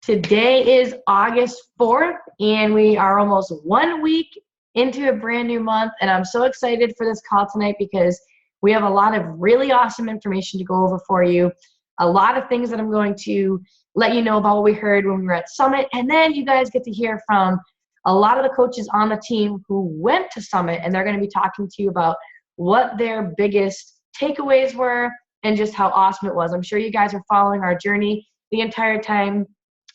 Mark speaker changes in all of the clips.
Speaker 1: Today is August 4th, and we are almost 1 week into a brand new month, and I'm so excited for this call tonight because we have a lot of really awesome information to go over for you, a lot of things that I'm going to let you know about what we heard when we were at Summit, and then you guys get to hear from a lot of the coaches on the team who went to Summit, and they're going to be talking to you about what their biggest takeaways were and just how awesome it was. I'm sure you guys are following our journey the entire time.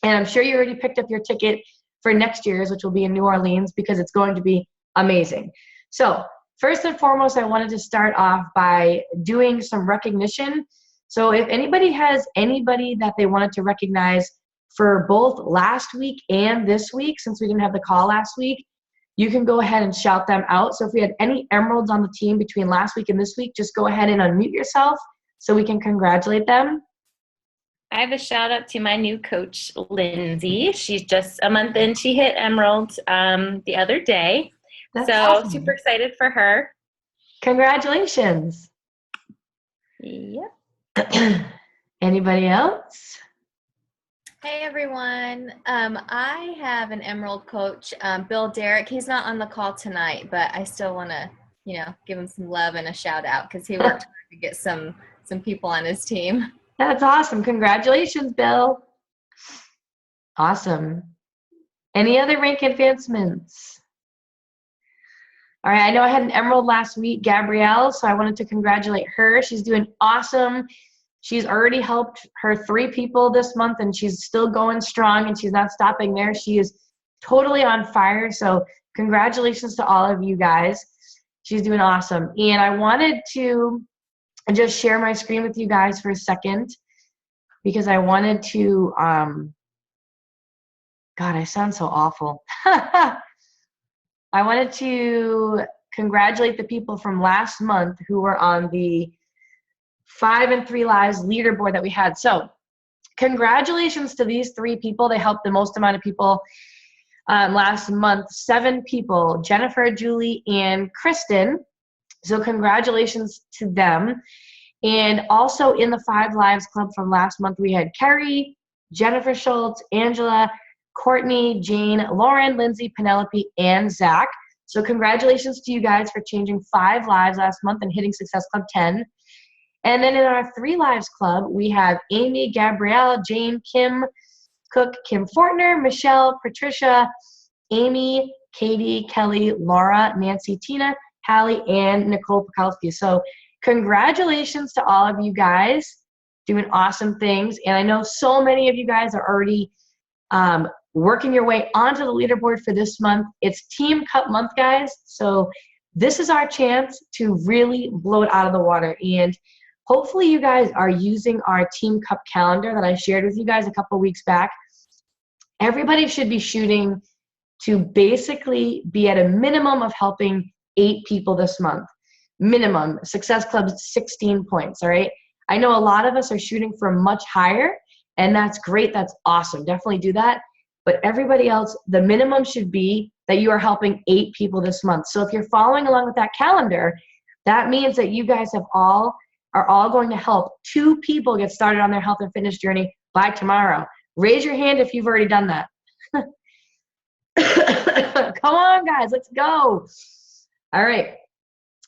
Speaker 1: And I'm sure you already picked up your ticket for next year's, which will be in New Orleans, because it's going to be amazing. So first and foremost, I wanted to start off by doing some recognition. So if anybody has anybody that they wanted to recognize for both last week and this week, since we didn't have the call last week, you can go ahead and shout them out. So if we had any Emeralds on the team between last week and this week, just go ahead and unmute yourself so we can congratulate them.
Speaker 2: I have a shout out to my new coach, Lindsay. She's just a month in. She hit Emerald the other day.
Speaker 1: That's
Speaker 2: so
Speaker 1: awesome.
Speaker 2: Super excited for her.
Speaker 1: Congratulations.
Speaker 2: Yep.
Speaker 1: Anybody else?
Speaker 3: Hey everyone. I have an Emerald coach, Bill Derrick. He's not on the call tonight, but I still want to, give him some love and a shout out because he worked hard to get some people on his team.
Speaker 1: That's awesome. Congratulations, Bill. Awesome. Any other rank advancements? All right, I know I had an Emerald last week, Gabrielle, so I wanted to congratulate her. She's doing awesome. She's already helped her 3 people this month, and she's still going strong, and she's not stopping there. She is totally on fire, so congratulations to all of you guys. She's doing awesome. And I wanted to just share my screen with you guys for a second because I wanted to, God, I sound so awful. I wanted to congratulate the people from last month who were on the 5 and 3 Lives leaderboard that we had. So congratulations to these 3 people. They helped the most amount of people last month, 7 people, Jennifer, Julie, and Kristen. So congratulations to them. And also in the 5 Lives Club from last month, we had Carrie, Jennifer Schultz, Angela, Courtney, Jane, Lauren, Lindsay, Penelope, and Zach. So congratulations to you guys for changing 5 lives last month and hitting Success Club 10. And then in our 3 Lives Club, we have Amy, Gabrielle, Jane, Kim Cook, Kim Fortner, Michelle, Patricia, Amy, Katie, Kelly, Laura, Nancy, Tina, Hallie, and Nicole Pekalski. So congratulations to all of you guys doing awesome things. And I know so many of you guys are already working your way onto the leaderboard for this month. It's Team Cup month, guys. So this is our chance to really blow it out of the water. And hopefully you guys are using our Team Cup calendar that I shared with you guys a couple weeks back. Everybody should be shooting to basically be at a minimum of helping 8 people this month. Minimum. Success Club's 16 points, all right? I know a lot of us are shooting for much higher, and that's great. That's awesome. Definitely do that. But everybody else, the minimum should be that you are helping 8 people this month. So if you're following along with that calendar, that means that you guys are all going to help 2 people get started on their health and fitness journey by tomorrow. Raise your hand if you've already done that. Come on, guys, let's go. All right.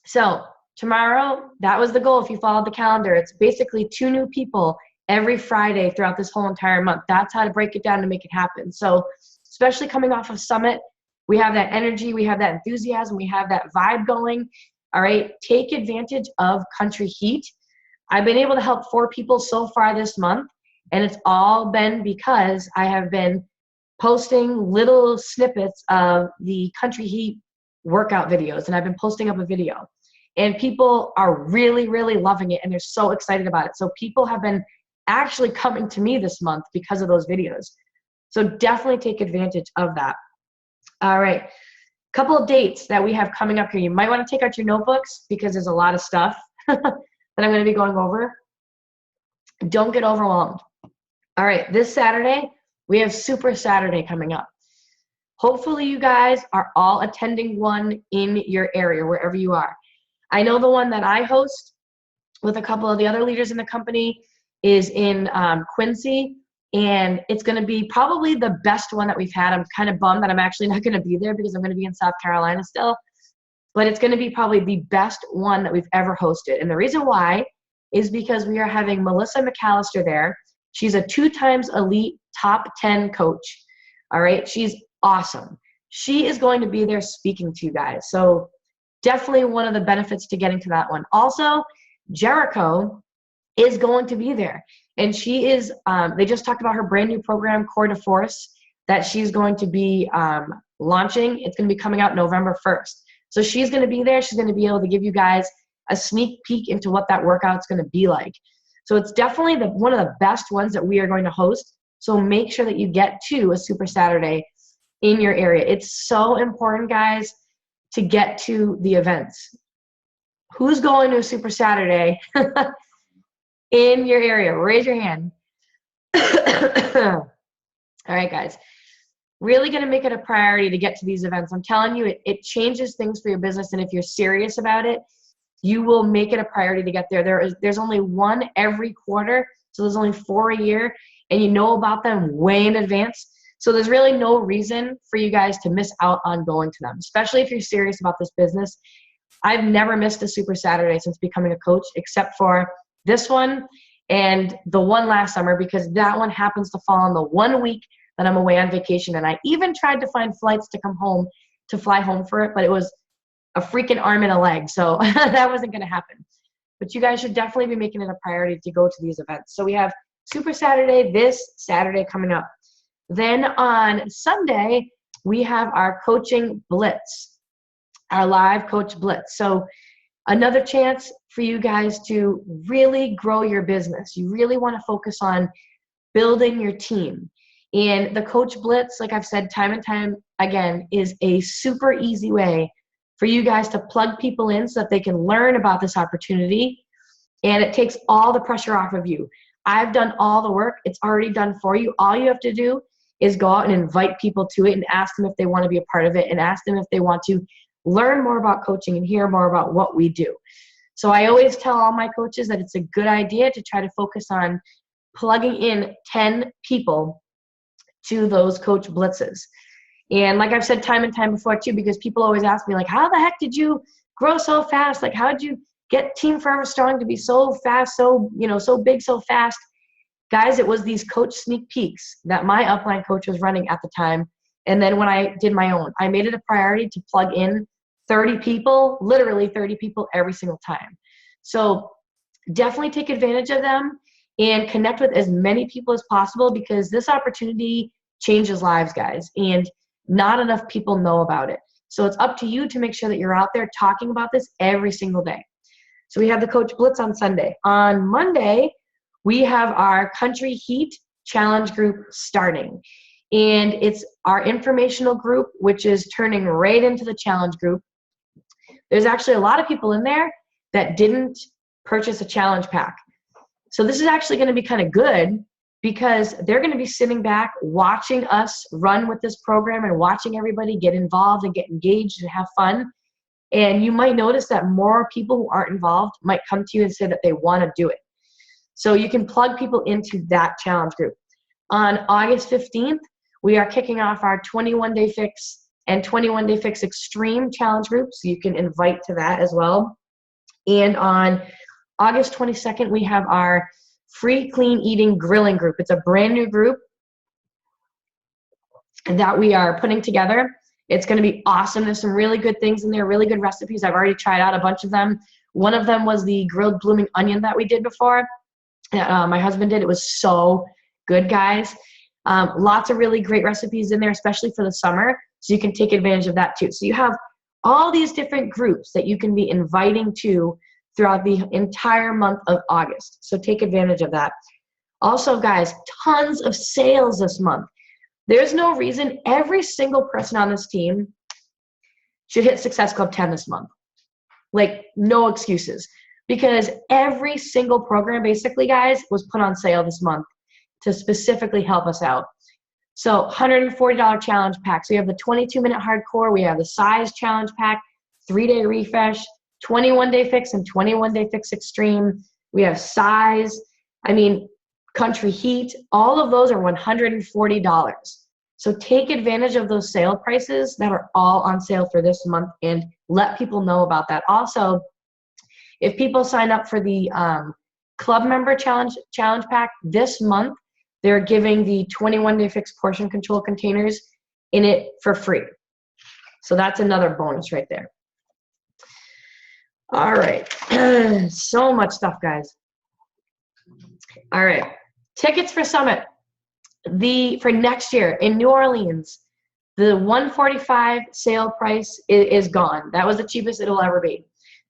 Speaker 1: So tomorrow, that was the goal. If you followed the calendar, it's basically 2 new people every Friday throughout this whole entire month. That's how to break it down to make it happen. So especially coming off of Summit, we have that energy, we have that enthusiasm, we have that vibe going. All right, take advantage of Country Heat. I've been able to help 4 people so far this month, and it's all been because I have been posting little snippets of the Country Heat workout videos, and I've been posting up a video. And people are really, really loving it, and they're so excited about it. So people have been actually coming to me this month because of those videos. So definitely take advantage of that. All right. Couple of dates that we have coming up here. You might want to take out your notebooks because there's a lot of stuff that I'm going to be going over. Don't get overwhelmed. All right. This Saturday, we have Super Saturday coming up. Hopefully you guys are all attending one in your area, wherever you are. I know the one that I host with a couple of the other leaders in the company is in Quincy, And it's going to be probably the best one that we've had. I'm kind of bummed that I'm actually not going to be there because I'm going to be in South Carolina still. But it's going to be probably the best one that we've ever hosted. And the reason why is because we are having Melissa McAllister there. She's a 2-time elite top 10 coach. All right. She's awesome. She is going to be there speaking to you guys. So definitely one of the benefits to getting to that one. Also, Jericho is going to be there. And she is, they just talked about her brand new program, Core de Force, that she's going to be launching. It's going to be coming out November 1st. So she's going to be there. She's going to be able to give you guys a sneak peek into what that workout's going to be like. So it's definitely one of the best ones that we are going to host. So make sure that you get to a Super Saturday in your area. It's so important, guys, to get to the events. Who's going to a Super Saturday in your area? Raise your hand. All right, guys. Really going to make it a priority to get to these events. I'm telling you, it changes things for your business. And if you're serious about it, you will make it a priority to get there. There's only one every quarter. So there's only 4 a year. And you know about them way in advance. So there's really no reason for you guys to miss out on going to them, especially if you're serious about this business. I've never missed a Super Saturday since becoming a coach, except for this one and the one last summer, because that one happens to fall on the 1 week that I'm away on vacation. And I even tried to find flights to come home, to fly home for it, but it was a freaking arm and a leg. So that wasn't going to happen. But you guys should definitely be making it a priority to go to these events. So we have Super Saturday this Saturday coming up. Then on Sunday, we have our coaching blitz, our live coach blitz. So another chance for you guys to really grow your business. You really want to focus on building your team. And the coach blitz, like I've said time and time again, is a super easy way for you guys to plug people in so that they can learn about this opportunity. And it takes all the pressure off of you. I've done all the work. It's already done for you. All you have to do is go out and invite people to it and ask them if they want to be a part of it and ask them if they want to learn more about coaching and hear more about what we do. So I always tell all my coaches that it's a good idea to try to focus on plugging in 10 people to those coach blitzes. And like I've said time and time before too, because people always ask me like, how the heck did you grow so fast? Like, how did you get Team Forever Strong to be so fast, so big, so fast? Guys, it was these coach sneak peeks that my upline coach was running at the time. And then when I did my own, I made it a priority to plug in 30 people, literally 30 people every single time. So definitely take advantage of them and connect with as many people as possible, because this opportunity changes lives, guys, and not enough people know about it. So it's up to you to make sure that you're out there talking about this every single day. So we have the Coach Blitz on Sunday. On Monday, we have our Country Heat Challenge group starting. And it's our informational group, which is turning right into the challenge group. There's actually a lot of people in there that didn't purchase a challenge pack. So this is actually going to be kind of good, because they're going to be sitting back watching us run with this program and watching everybody get involved and get engaged and have fun. And you might notice that more people who aren't involved might come to you and say that they want to do it. So you can plug people into that challenge group. On August 15th, we are kicking off our 21-Day Fix and 21-Day Fix Extreme challenge group. So you can invite to that as well. And on August 22nd, we have our Free Clean Eating Grilling group. It's a brand new group that we are putting together. It's going to be awesome. There's some really good things in there, really good recipes. I've already tried out a bunch of them. One of them was the grilled blooming onion that we did before. My husband did. It was so good, guys. Lots of really great recipes in there, especially for the summer. So you can take advantage of that too. So you have all these different groups that you can be inviting to throughout the entire month of August. So take advantage of that. Also, guys, tons of sales this month. There's no reason every single person on this team should hit Success Club 10 this month. Like, no excuses. Because every single program, basically, guys, was put on sale this month to specifically help us out. So $140 challenge packs. We have the 22-minute hardcore. We have the size challenge pack, 3-day refresh, 21-day fix, and 21-day fix extreme. We have size. I mean, Country Heat, all of those are $140. So take advantage of those sale prices that are all on sale for this month and let people know about that. Also, if people sign up for the club member challenge pack this month, they're giving the 21-day fixed portion control containers in it for free. So that's another bonus right there. All right. So much stuff, guys. All right. Tickets for Summit. For next year in New Orleans, the $145 sale price is gone. That was the cheapest it'll ever be.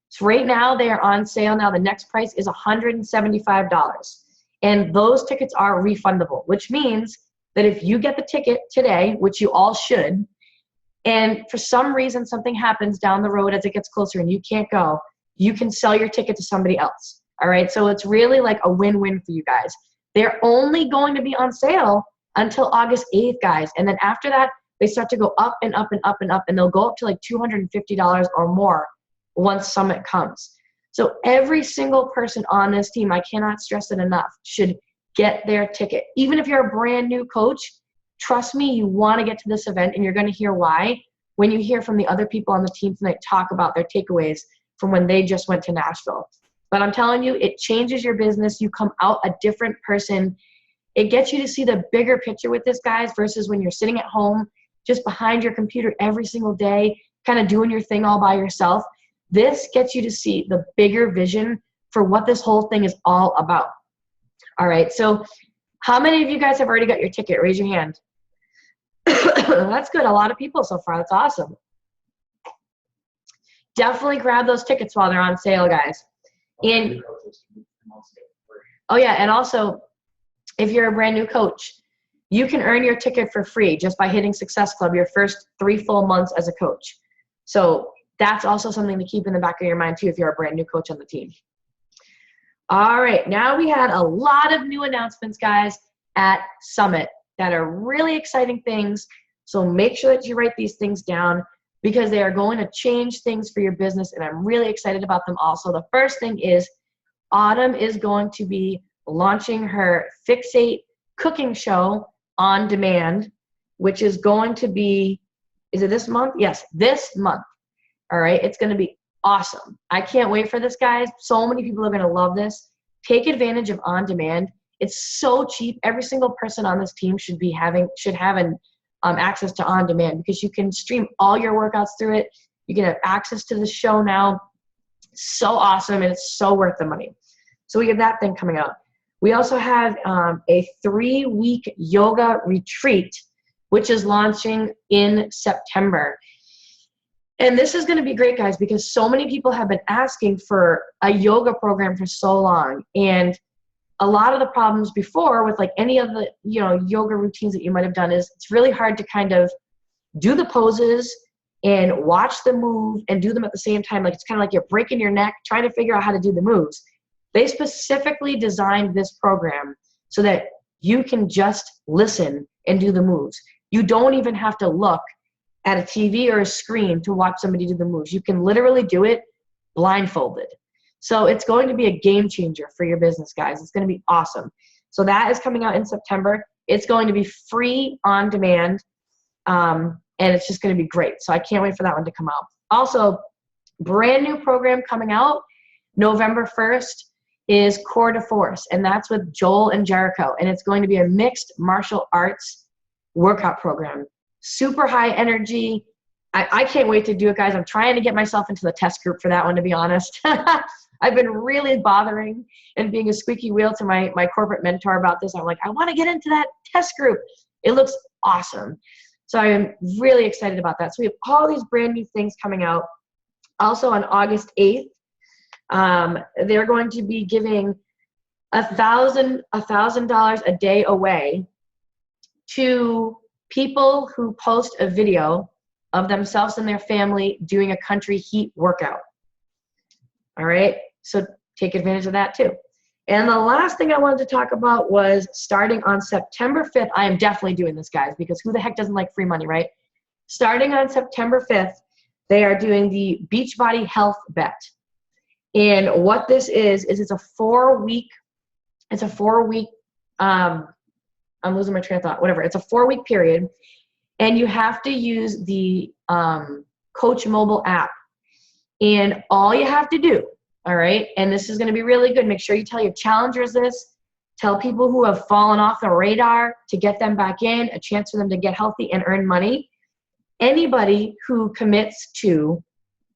Speaker 1: So right now they are on sale. Now the next price is $175. And those tickets are refundable, which means that if you get the ticket today, which you all should, and for some reason something happens down the road as it gets closer and you can't go, you can sell your ticket to somebody else. All right, so it's really like a win-win for you guys. They're only going to be on sale until August 8th, guys. And then after that, they start to go up and up and up and up, and they'll go up to like $250 or more once Summit comes. So every single person on this team, I cannot stress it enough, should get their ticket. Even if you're a brand new coach, trust me, you want to get to this event, and you're going to hear why when you hear from the other people on the team tonight talk about their takeaways from when they just went to Nashville. But I'm telling you, it changes your business. You come out a different person. It gets you to see the bigger picture with this, guys, versus when you're sitting at home just behind your computer every single day, kind of doing your thing all by yourself. This gets you to see the bigger vision for what this whole thing is all about. All right, so how many of you guys have already got your ticket? Raise your hand. That's good. A lot of people so far. That's awesome. Definitely grab those tickets while they're on sale, guys. And oh yeah, and also if you're a brand new coach, you can earn your ticket for free just by hitting Success Club your first 3 full months as a coach. So that's also something to keep in the back of your mind too if you're a brand new coach on the team. All right, now we had a lot of new announcements, guys, at Summit that are really exciting things. So make sure that you write these things down because they are going to change things for your business, and I'm really excited about them also. The first thing is Autumn is going to be launching her Fixate cooking show on demand, which is going to be, is it this month? Yes, this month. All right, it's going to be awesome. I can't wait for this, guys. So many people are going to love this. Take advantage of on demand. It's so cheap. Every single person on this team should have access to on demand because you can stream all your workouts through it. You can have access to the show now. So awesome, and it's so worth the money. So we have that thing coming out. We also have a 3-week yoga retreat, which is launching in September. And this is going to be great, guys, because so many people have been asking for a yoga program for so long. And a lot of the problems before with like any of the, yoga routines that you might have done is it's really hard to kind of do the poses and watch them move and do them at the same time. Like it's kind of like you're breaking your neck trying to figure out how to do the moves. They specifically designed this program so that you can just listen and do the moves. You don't even have to look at a TV or a screen to watch somebody do the moves. You can literally do it blindfolded. So it's going to be a game changer for your business, guys. It's going to be awesome. So that is coming out in September. It's going to be free on demand, and it's just going to be great. So I can't wait for that one to come out. Also, brand new program coming out November 1st is Core de Force, and that's with Joel and Jericho, and it's going to be a mixed martial arts workout program. Super high energy. I can't wait to do it, guys. I'm trying to get myself into the test group for that one, to be honest. I've been really bothering and being a squeaky wheel to my corporate mentor about this. I'm like, I want to get into that test group. It looks awesome. So I am really excited about that. So we have all these brand new things coming out. Also on August 8th, they're going to be giving $1,000 a day away to people who post a video of themselves and their family doing a Country Heat workout. All right, so take advantage of that too. And the last thing I wanted to talk about was starting on September 5th. I am definitely doing this, guys, because who the heck doesn't like free money, right? Starting on September 5th, they are doing the Beachbody Health Bet. And what this is it's a 4-week I'm losing my train of thought, whatever. It's a 4-week period, and you have to use the Coach mobile app. And all you have to do, all right, and this is going to be really good, make sure you tell your challengers this, tell people who have fallen off the radar to get them back in, a chance for them to get healthy and earn money. Anybody who commits to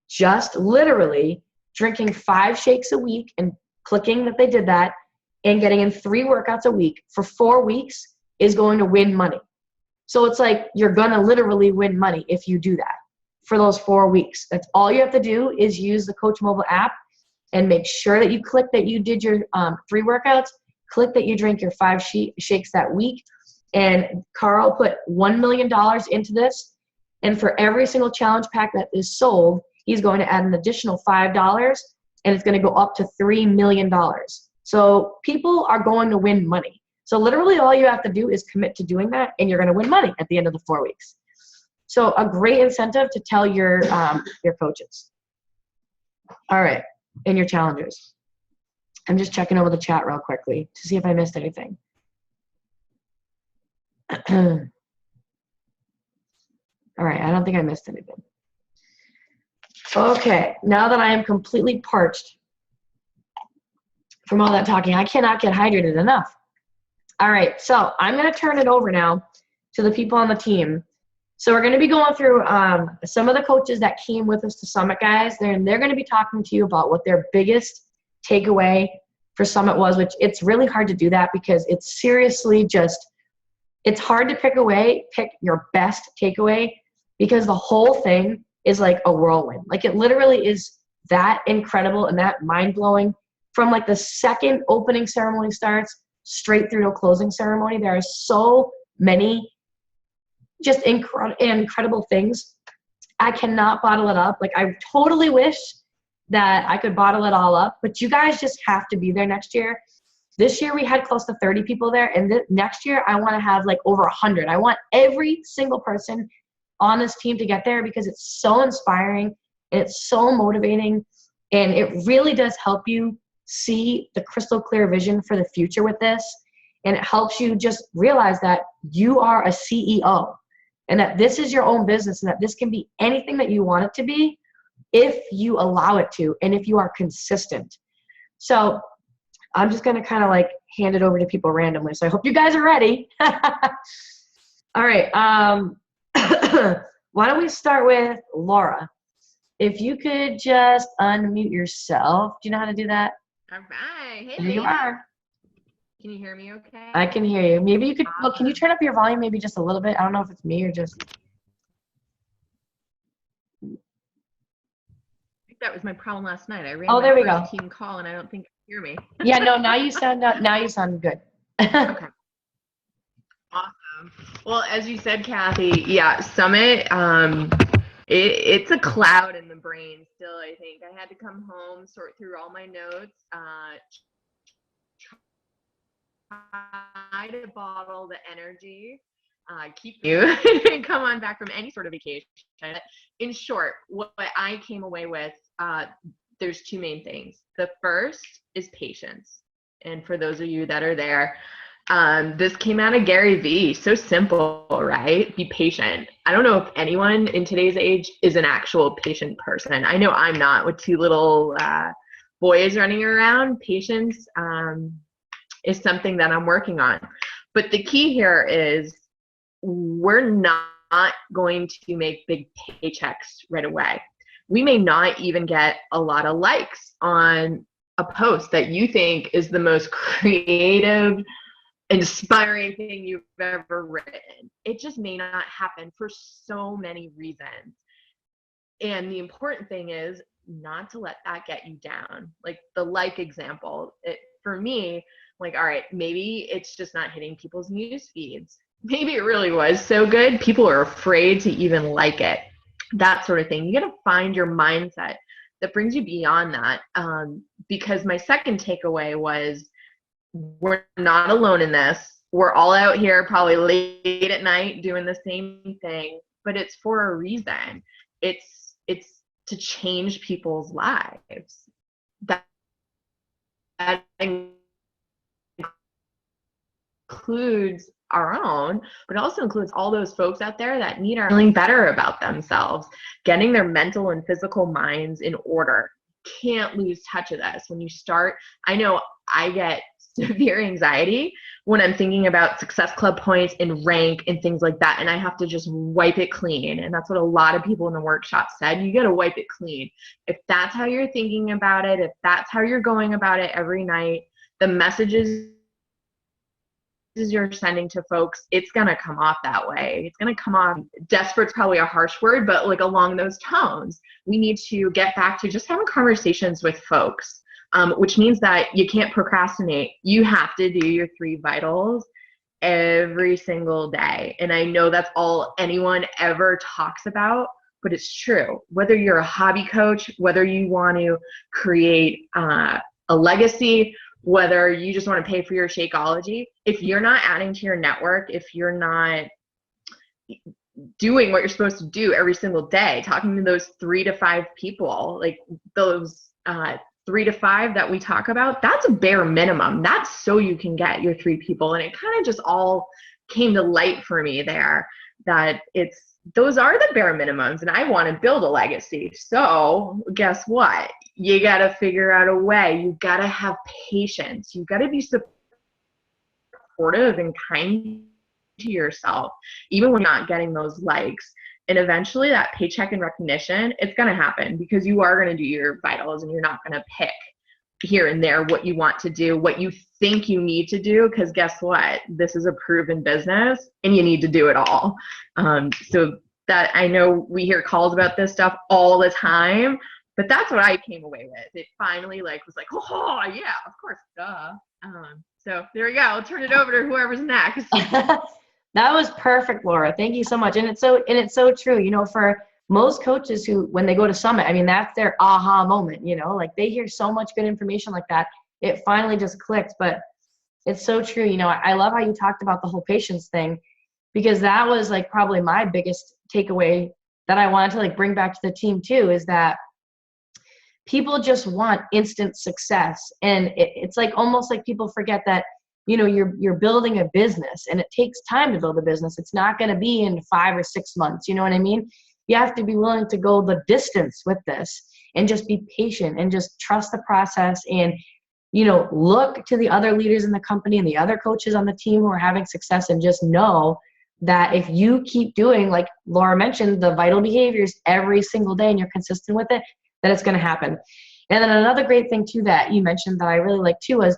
Speaker 1: just literally drinking 5 shakes a week and clicking that they did that and getting in 3 workouts a week for 4 weeks is going to win money. So it's like you're going to literally win money if you do that for those 4 weeks. That's all you have to do is use the Coach mobile app and make sure that you click that you did your 3 workouts, click that you drink your 5 shakes that week. And Carl put $1 million into this. And for every single challenge pack that is sold, he's going to add an additional $5, and it's going to go up to $3 million. So people are going to win money. So literally all you have to do is commit to doing that, and you're going to win money at the end of the 4 weeks. So a great incentive to tell your coaches. All right, and your challengers. I'm just checking over the chat real quickly to see if I missed anything. All right, I don't think I missed anything. Okay, now that I am completely parched from all that talking, I cannot get hydrated enough. All right, so I'm going to turn it over now to the people on the team. So we're going to be going through some of the coaches that came with us to Summit, guys. They're going to be talking to you about what their biggest takeaway for Summit was, which it's really hard to do that because it's seriously just, it's hard to pick your best takeaway because the whole thing is like a whirlwind. Like it literally is that incredible and that mind-blowing from like the second opening ceremony starts straight through to a closing ceremony. There are so many just incredible things. I cannot bottle it up. Like I totally wish that I could bottle it all up, but you guys just have to be there next year. This year we had close to 30 people there, and next year I want to have like over 100. I want every single person on this team to get there because it's so inspiring and it's so motivating, and it really does help you see the crystal clear vision for the future with this, and it helps you just realize that you are a CEO and that this is your own business and that this can be anything that you want it to be if you allow it to and if you are consistent. So I'm just going to kind of like hand it over to people randomly. So I hope you guys are ready. All right. Why don't we start with Laura? If you could just unmute yourself. Do you know how to do that?
Speaker 4: All right. Hey,
Speaker 1: There you are.
Speaker 4: Can you hear me okay?
Speaker 1: I can hear you. Maybe you could, well, can you
Speaker 4: Awesome.
Speaker 1: turn up your volume maybe just a little bit? I don't know if it's me or just.
Speaker 4: I think that was my problem last night. I ran
Speaker 1: Oh, there we
Speaker 4: my
Speaker 1: go.
Speaker 4: first team call and I don't think you hear me.
Speaker 1: Yeah, no, now you sound good.
Speaker 4: Okay. Awesome. Well, as you said, Kathy, yeah, Summit, it's a cloud in the brain still, I think. I had to come home, sort through all my notes, try to bottle the energy, keep you and come on back from any sort of vacation. In short, what I came away with, there's 2 main things. The first is patience. And for those of you that are there, this came out of Gary Vee. So simple, right? Be patient. I don't know if anyone in today's age is an actual patient person. I know I'm not, with 2 little boys running around. Patience is something that I'm working on. But the key here is we're not going to make big paychecks right away. We may not even get a lot of likes on a post that you think is the most creative, inspiring thing you've ever written. It just may not happen for so many reasons. And the important thing is not to let that get you down. Like the like example, for me, like, all right, maybe it's just not hitting people's news feeds. Maybe it really was so good, people are afraid to even like it. That sort of thing. You got to find your mindset that brings you beyond that. Because my second takeaway was, we're not alone in this. We're all out here probably late at night doing the same thing, but it's for a reason. It's to change people's lives. That includes our own, but it also includes all those folks out there that need our feeling better about themselves, getting their mental and physical minds in order. Can't lose touch of this. When you start, I know I get severe anxiety when I'm thinking about Success Club points and rank and things like that, and I have to just wipe it clean. And that's what a lot of people in the workshop said. You got to wipe it clean. If that's how you're thinking about it, if that's how you're going about it every night, the messages you're sending to folks, it's going to come off that way. It's going to come off, desperate's probably a harsh word, but like along those tones. We need to get back to just having conversations with folks, which means that you can't procrastinate. You have to do your 3 vitals every single day. And I know that's all anyone ever talks about, but it's true. Whether you're a hobby coach, whether you want to create a legacy, whether you just want to pay for your Shakeology, if you're not adding to your network, if you're not doing what you're supposed to do every single day, talking to those 3 to 5 people, like those 3 to 5 that we talk about, that's a bare minimum. That's so you can get your 3 people. And it kind of just all came to light for me there that those are the bare minimums, and I want to build a legacy. So guess what? You got to figure out a way. You got to have patience. You got to be supportive and kind to yourself, even when you're not getting those likes. And eventually that paycheck and recognition, it's going to happen because you are going to do your vitals and you're not going to pick here and there what you want to do, what you think you need to do, because guess what? This is a proven business and you need to do it all. So that, I know we hear calls about this stuff all the time, but that's what I came away with. It finally was like, oh yeah, of course, duh. So there we go. I'll turn it over to whoever's next.
Speaker 1: That was perfect, Laura. Thank you so much. And it's so true, you know, for most coaches who, when they go to Summit, I mean, that's their aha moment, you know, like they hear so much good information like that. It finally just clicked, but it's so true. You know, I love how you talked about the whole patience thing, because that was like probably my biggest takeaway that I wanted to like bring back to the team too, is that people just want instant success. And it's like almost like people forget that, you know, you're building a business and it takes time to build a business. It's not going to be in 5 or 6 months. You know what I mean? You have to be willing to go the distance with this and just be patient and just trust the process and, you know, look to the other leaders in the company and the other coaches on the team who are having success and just know that if you keep doing, like Laura mentioned, the vital behaviors every single day and you're consistent with it, that it's going to happen. And then another great thing too that you mentioned that I really like too was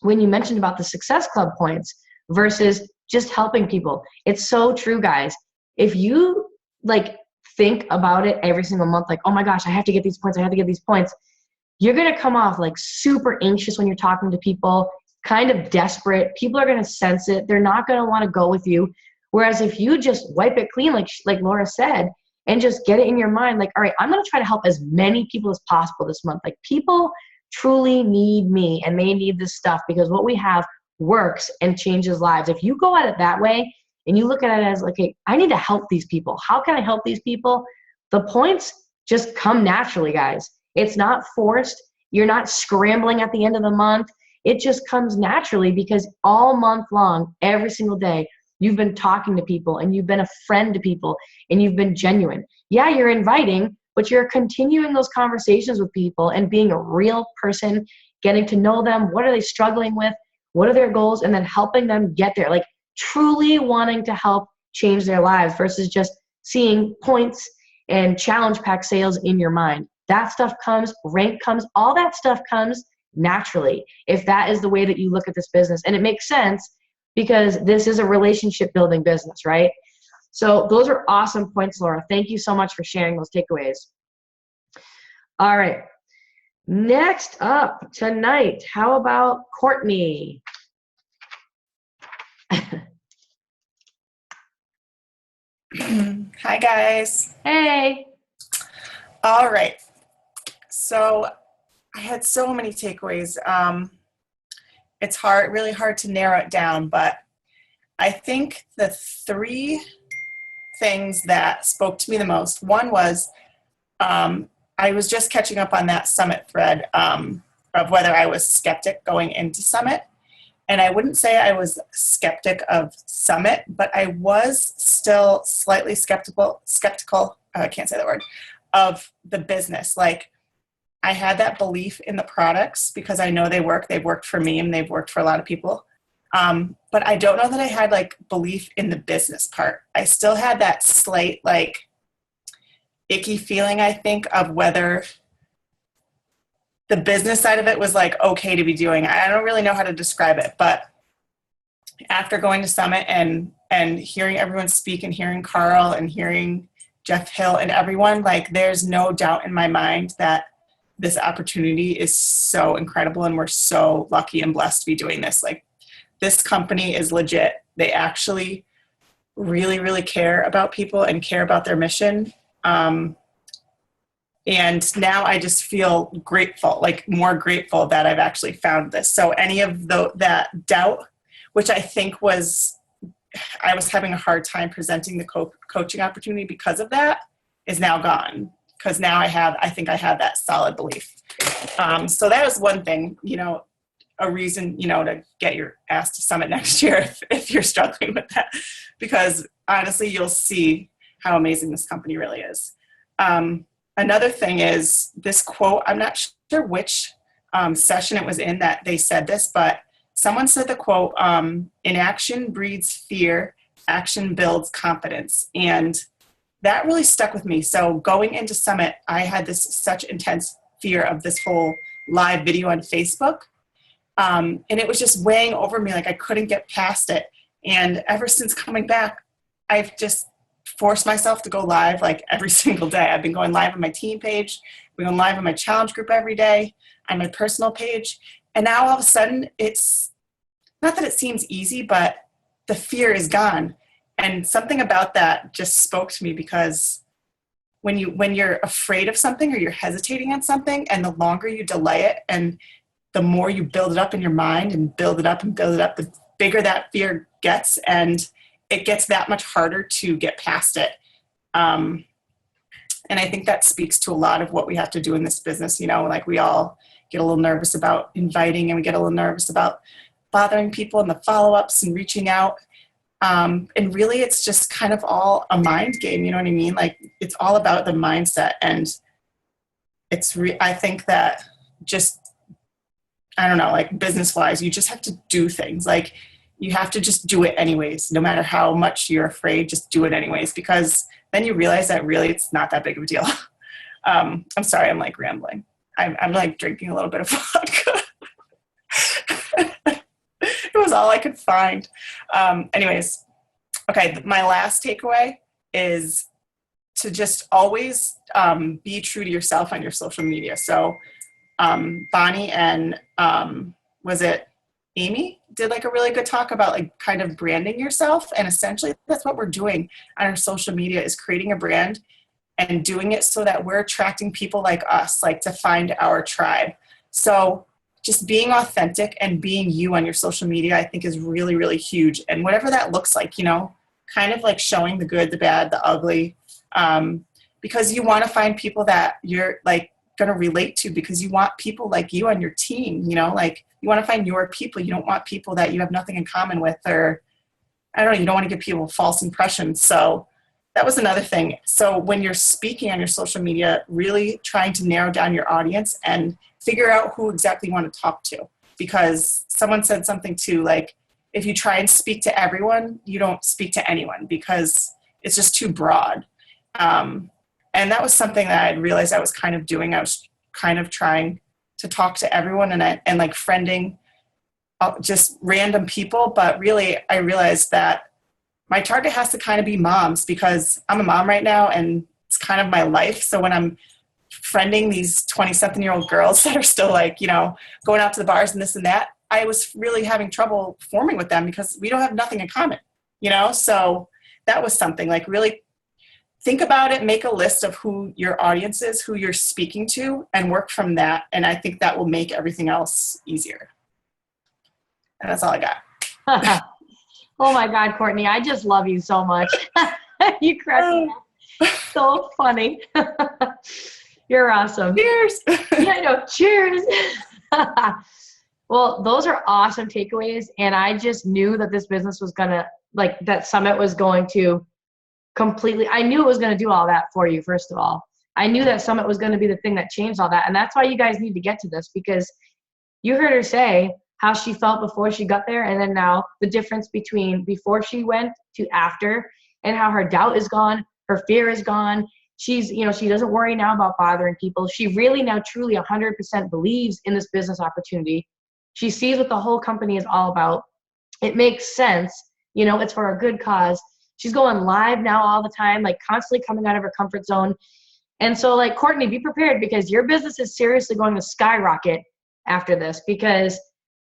Speaker 1: when you mentioned about the Success Club points versus just helping people. It's so true, guys. If you like think about it every single month, like, oh my gosh, I have to get these points, I have to get these points, you're going to come off like super anxious when you're talking to people, kind of desperate. People are going to sense it. They're not going to want to go with you. Whereas if you just wipe it clean, like Laura said, and just get it in your mind, like, all right, I'm going to try to help as many people as possible this month. Like, people truly need me and they need this stuff because what we have works and changes lives. If you go at it that way and you look at it as like, hey, I need to help these people. How can I help these people? The points just come naturally, guys. It's not forced. You're not scrambling at the end of the month. It just comes naturally because all month long, every single day, you've been talking to people and you've been a friend to people and you've been genuine. Yeah, you're inviting, but you're continuing those conversations with people and being a real person, getting to know them. What are they struggling with? What are their goals? And then helping them get there, like truly wanting to help change their lives versus just seeing points and challenge pack sales in your mind. That stuff comes, rank comes, all that stuff comes naturally if that is the way that you look at this business. And it makes sense because this is a relationship building business, right? So those are awesome points, Laura. Thank you so much for sharing those takeaways. All right. Next up tonight, how about Courtney?
Speaker 5: Hi, guys.
Speaker 1: Hey.
Speaker 5: All right. So I had so many takeaways. It's really hard to narrow it down, but I think the 3 things that spoke to me the most, one was I was just catching up on that Summit thread of whether I was skeptic going into Summit. And I wouldn't say I was skeptic of Summit, but I was still slightly skeptical, I can't say that word, of the business. Like, I had that belief in the products because I know they work. They've worked for me and they've worked for a lot of people. But I don't know that I had like belief in the business part. I still had that slight like icky feeling, I think, of whether the business side of it was like okay to be doing. I don't really know how to describe it, but after going to Summit and hearing everyone speak and hearing Carl and hearing Jeff Hill and everyone, like there's no doubt in my mind that this opportunity is so incredible and we're so lucky and blessed to be doing this. Like, this company is legit. They actually really, really care about people and care about their mission. And now I just feel grateful, like more grateful that I've actually found this. So any of that doubt, which I think I was having a hard time presenting the coaching opportunity because of that, is now gone. Because now I think I have that solid belief. So that was one thing, a reason, to get your ass to Summit next year if you're struggling with that. Because honestly, you'll see how amazing this company really is. Another thing is this quote, I'm not sure which session it was in that they said this, but someone said the quote, inaction breeds fear, action builds confidence. And that really stuck with me. So going into Summit, I had such intense fear of this whole live video on Facebook. And it was just weighing over me, like I couldn't get past it. And ever since coming back, I've just forced myself to go live like every single day. I've been going live on my team page, we're going live on my challenge group every day, on my personal page. And now all of a sudden, it's not that it seems easy, but the fear is gone. And something about that just spoke to me, because when you're afraid of something or you're hesitating on something, and the longer you delay it and the more you build it up in your mind and build it up, the bigger that fear gets, and it gets that much harder to get past it. And I think that speaks to a lot of what we have to do in this business. Like we all get a little nervous about inviting, and we get a little nervous about bothering people and the follow-ups and reaching out. And really it's just kind of all a mind game, you know what I mean? Like it's all about the mindset, and I think that just, I don't know, like business wise, you just have to do things. Like you have to just do it anyways, no matter how much you're afraid, just do it anyways, because then you realize that really it's not that big of a deal. I'm sorry, I'm like rambling. I'm like drinking a little bit of vodka. It was all I could find. Anyways, okay, my last takeaway is to just always be true to yourself on your social media. So Bonnie and was it Amy did like a really good talk about like kind of branding yourself. And essentially that's what we're doing on our social media, is creating a brand and doing it so that we're attracting people like us, like to find our tribe. So just being authentic and being you on your social media, I think is really, really huge. And whatever that looks like, kind of like showing the good, the bad, the ugly, because you want to find people that you're like going to relate to, because you want people like you on your team, like you want to find your people. You don't want people that you have nothing in common with, or I don't know, you don't want to give people false impressions. So that was another thing. So when you're speaking on your social media, really trying to narrow down your audience and figure out who exactly you want to talk to. Because someone said something too, like if you try and speak to everyone, you don't speak to anyone, because it's just too broad. And that was something that I realized I was kind of doing. I was kind of trying to talk to everyone and like friending just random people. But really, I realized that my target has to kind of be moms, because I'm a mom right now and it's kind of my life. So when I'm friending these 20-something-year-old girls that are still like, going out to the bars and this and that, I was really having trouble forming with them because we don't have nothing in common, So that was something, like really think about it, make a list of who your audience is, who you're speaking to, and work from that. And I think that will make everything else easier. And that's all I got.
Speaker 1: Oh my God, Courtney, I just love you so much. You crack me up. So funny. You're awesome.
Speaker 5: Cheers.
Speaker 1: Yeah, I know. Cheers. Well, those are awesome takeaways. And I just knew that this business was going to, like, that summit was going to completely, I knew it was going to do all that for you, first of all. I knew that summit was going to be the thing that changed all that. And that's why you guys need to get to this, because you heard her say how she felt before she got there, and then now the difference between before she went to after, and how her doubt is gone, her fear is gone. She's, you know, she doesn't worry now about bothering people. She really now truly 100% believes in this business opportunity. She sees what the whole company is all about. It makes sense. You know, it's for a good cause. She's going live now all the time, like constantly coming out of her comfort zone. And so, like, Courtney, be prepared, because your business is seriously going to skyrocket after this, because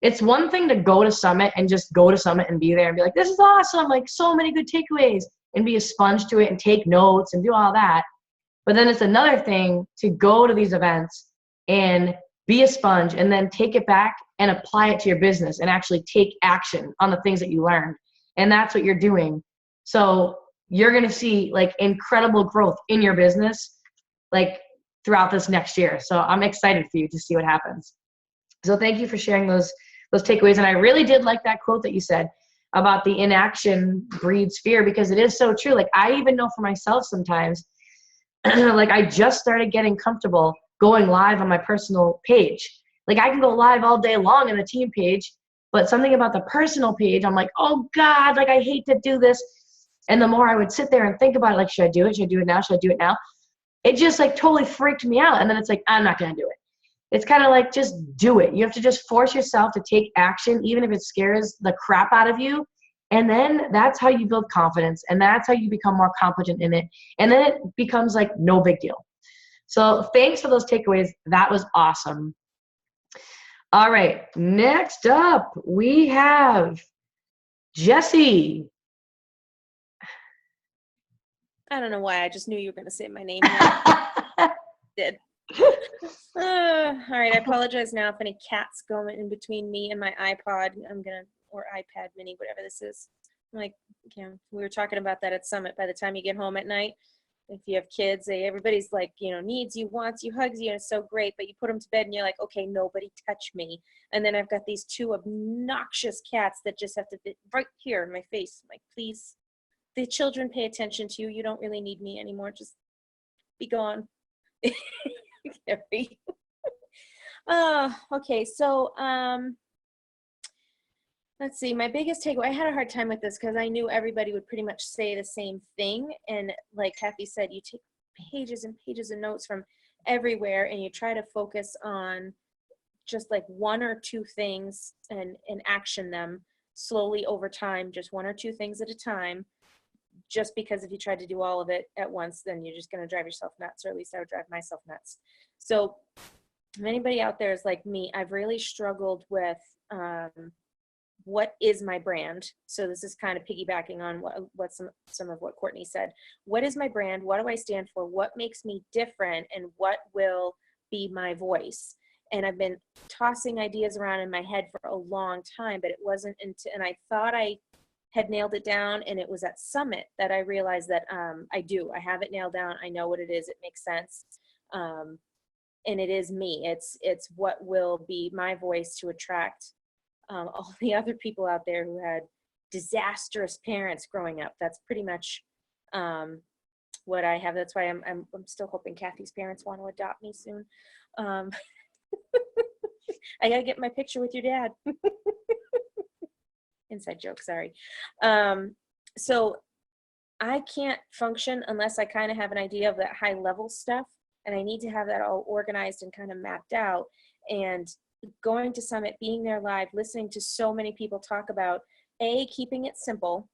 Speaker 1: it's one thing to go to Summit and just go to Summit and be there and be like, this is awesome, like so many good takeaways, and be a sponge to it and take notes and do all that. But then it's another thing to go to these events and be a sponge and then take it back and apply it to your business and actually take action on the things that you learned. And that's what you're doing. So you're going to see like incredible growth in your business, like throughout this next year. So I'm excited for you to see what happens. So thank you for sharing those takeaways. And I really did like that quote that you said about the inaction breeds fear, because it is so true. Like, I even know for myself sometimes, like, I just started getting comfortable going live on my personal page. Like, I can go live all day long on the team page, but something about the personal page, I'm like, oh God, like, I hate to do this. And the more I would sit there and think about it, like, should I do it? Should I do it now? Should I do it now? It just like totally freaked me out. And then it's like, I'm not going to do it. It's kind of like, just do it. You have to just force yourself to take action, even if it scares the crap out of you. And then that's how you build confidence. And that's how you become more competent in it. And then it becomes like no big deal. So thanks for those takeaways. That was awesome. All right. Next up, we have Jessie.
Speaker 6: I don't know why. I just knew you were going to say my name. Did. All right. I apologize now if any cats go in between me and my iPod. Or iPad mini, whatever this is. I'm like, okay, we were talking about that at Summit. By the time you get home at night, if you have kids, everybody's like, needs you, wants you, hugs you, and it's so great. But you put them to bed and you're like, okay, nobody touch me. And then I've got these two obnoxious cats that just have to be right here in my face. I'm like, please, the children pay attention to you. You don't really need me anymore. Just be gone. Okay, so let's see. My biggest takeaway, I had a hard time with this because I knew everybody would pretty much say the same thing. And like Kathy said, you take pages and pages of notes from everywhere and you try to focus on just like one or two things and action them slowly over time, just one or two things at a time. Just because if you try to do all of it at once, then you're just going to drive yourself nuts, or at least I would drive myself nuts. So if anybody out there is like me, I've really struggled with what is my brand. So this is kind of piggybacking on what some of what Courtney said. What is my brand? What do I stand for? What makes me different? And what will be my voice? And I've been tossing ideas around in my head for a long time, but it wasn't until, and I thought I had nailed it down, and it was at Summit that I realized that I have it nailed down. I know what it is. It makes sense. And it is me. It's what will be my voice to attract all the other people out there who had disastrous parents growing up. That's pretty much what I have. That's why I'm still hoping Kathy's parents want to adopt me soon. I gotta get my picture with your dad. Inside joke, sorry. So I can't function unless I kind of have an idea of that high level stuff, and I need to have that all organized and kind of mapped out. And going to Summit, being there live, listening to so many people talk about keeping it simple.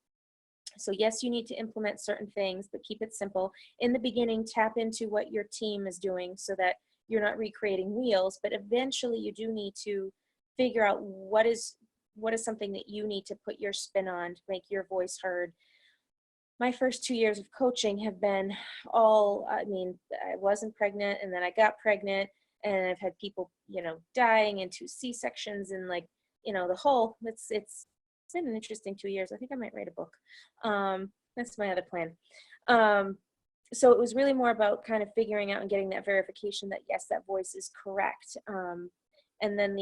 Speaker 6: So yes, you need to implement certain things, but keep it simple. In the beginning, tap into what your team is doing so that you're not recreating wheels, but eventually you do need to figure out what is something that you need to put your spin on to make your voice heard. My first 2 years of coaching have been I wasn't pregnant, and then I got pregnant, and I've had people, dying in 2 C-sections, and the whole, it's been an interesting 2 years. I think I might write a book. That's my other plan. So it was really more about kind of figuring out and getting that verification that yes, that voice is correct. And then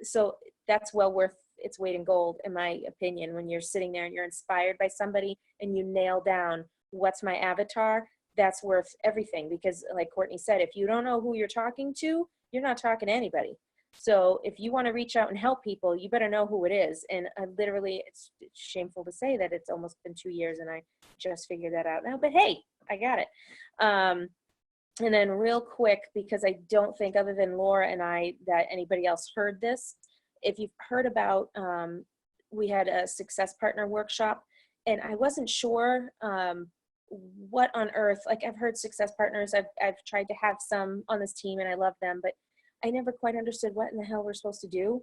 Speaker 6: so that's well worth its weight in gold, in my opinion, when you're sitting there and you're inspired by somebody and you nail down what's my avatar. That's worth everything, because like Courtney said, if you don't know who you're talking to, you're not talking to anybody. So if you want to reach out and help people, you better know who it is. And I literally, it's shameful to say that it's almost been 2 years and I just figured that out now, but hey, I got it. And then real quick, because I don't think other than Laura and I that anybody else heard this, if you've heard about, we had a success partner workshop, and I wasn't sure what on earth, like I've heard success partners, I've tried to have some on this team and I love them, but I never quite understood what in the hell we're supposed to do,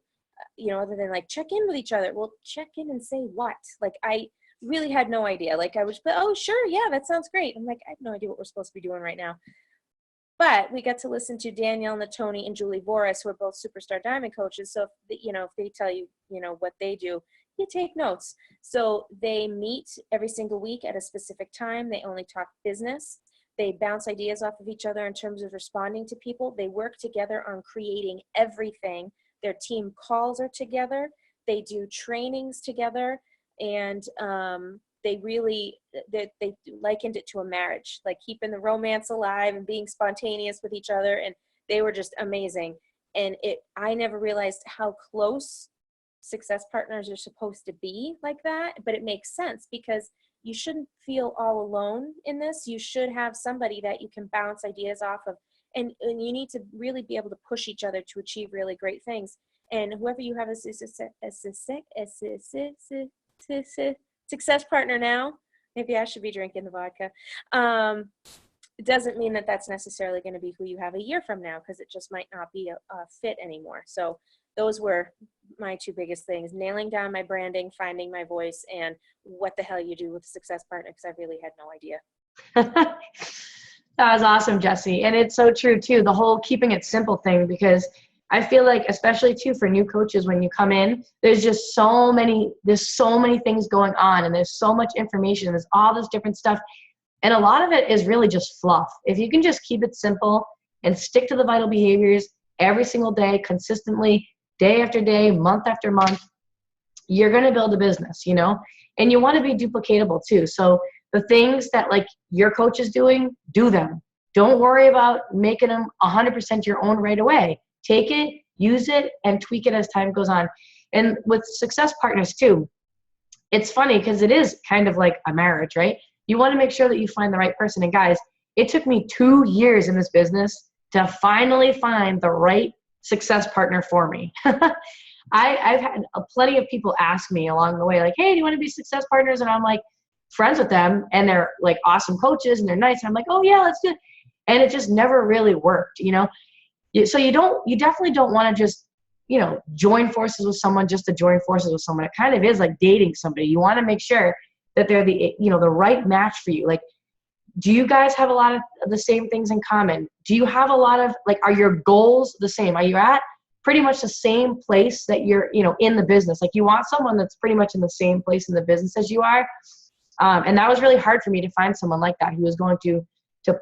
Speaker 6: other than like check in with each other. Well, check in and say what? Like I really had no idea. Like I was, oh sure, yeah, that sounds great. I'm like, I have no idea what we're supposed to be doing right now. But we got to listen to Danielle Natoni and Julie Voris, who are both Superstar Diamond coaches. So, if they tell you, what they do, you take notes. So they meet every single week at a specific time. They only talk business. They bounce ideas off of each other in terms of responding to people. They work together on creating everything. Their team calls are together. They do trainings together. And they likened it to a marriage, like keeping the romance alive and being spontaneous with each other. And they were just amazing. And I never realized how close success partners are supposed to be like that, but it makes sense because you shouldn't feel all alone in this. You should have somebody that you can bounce ideas off of, and you need to really be able to push each other to achieve really great things. And whoever you have as success partner now, maybe I should be drinking the vodka. It doesn't mean that that's necessarily going to be who you have a year from now, because it just might not be a fit anymore. So those were my two biggest things: nailing down my branding, finding my voice, and what the hell you do with a success partner, because I really had no idea.
Speaker 1: That was awesome, Jesse. And it's so true too, the whole keeping it simple thing, because I feel like, especially too for new coaches, when you come in, there's so many things going on, and there's so much information. There's all this different stuff. And a lot of it is really just fluff. If you can just keep it simple and stick to the vital behaviors every single day, consistently, day after day, month after month, you're going to build a business, and you want to be duplicatable too. So the things that like your coach is doing, do them. Don't worry about making them 100% your own right away. Take it, use it, and tweak it as time goes on. And with success partners too, it's funny because it is kind of like a marriage, right? You want to make sure that you find the right person. And guys, it took me 2 years in this business to finally find the right success partner for me. I've had plenty of people ask me along the way, like, hey, do you want to be success partners? And I'm like, friends with them, and they're like awesome coaches and they're nice. And I'm like, oh yeah, let's do it. And it just never really worked, So you definitely don't want to just, join forces with someone just to join forces with someone. It kind of is like dating somebody. You want to make sure that they're the right match for you. Like, do you guys have a lot of the same things in common? Do you have a lot of, are your goals the same? Are you at pretty much the same place that you're, in the business? Like, you want someone that's pretty much in the same place in the business as you are. And that was really hard for me to find someone like that who was going to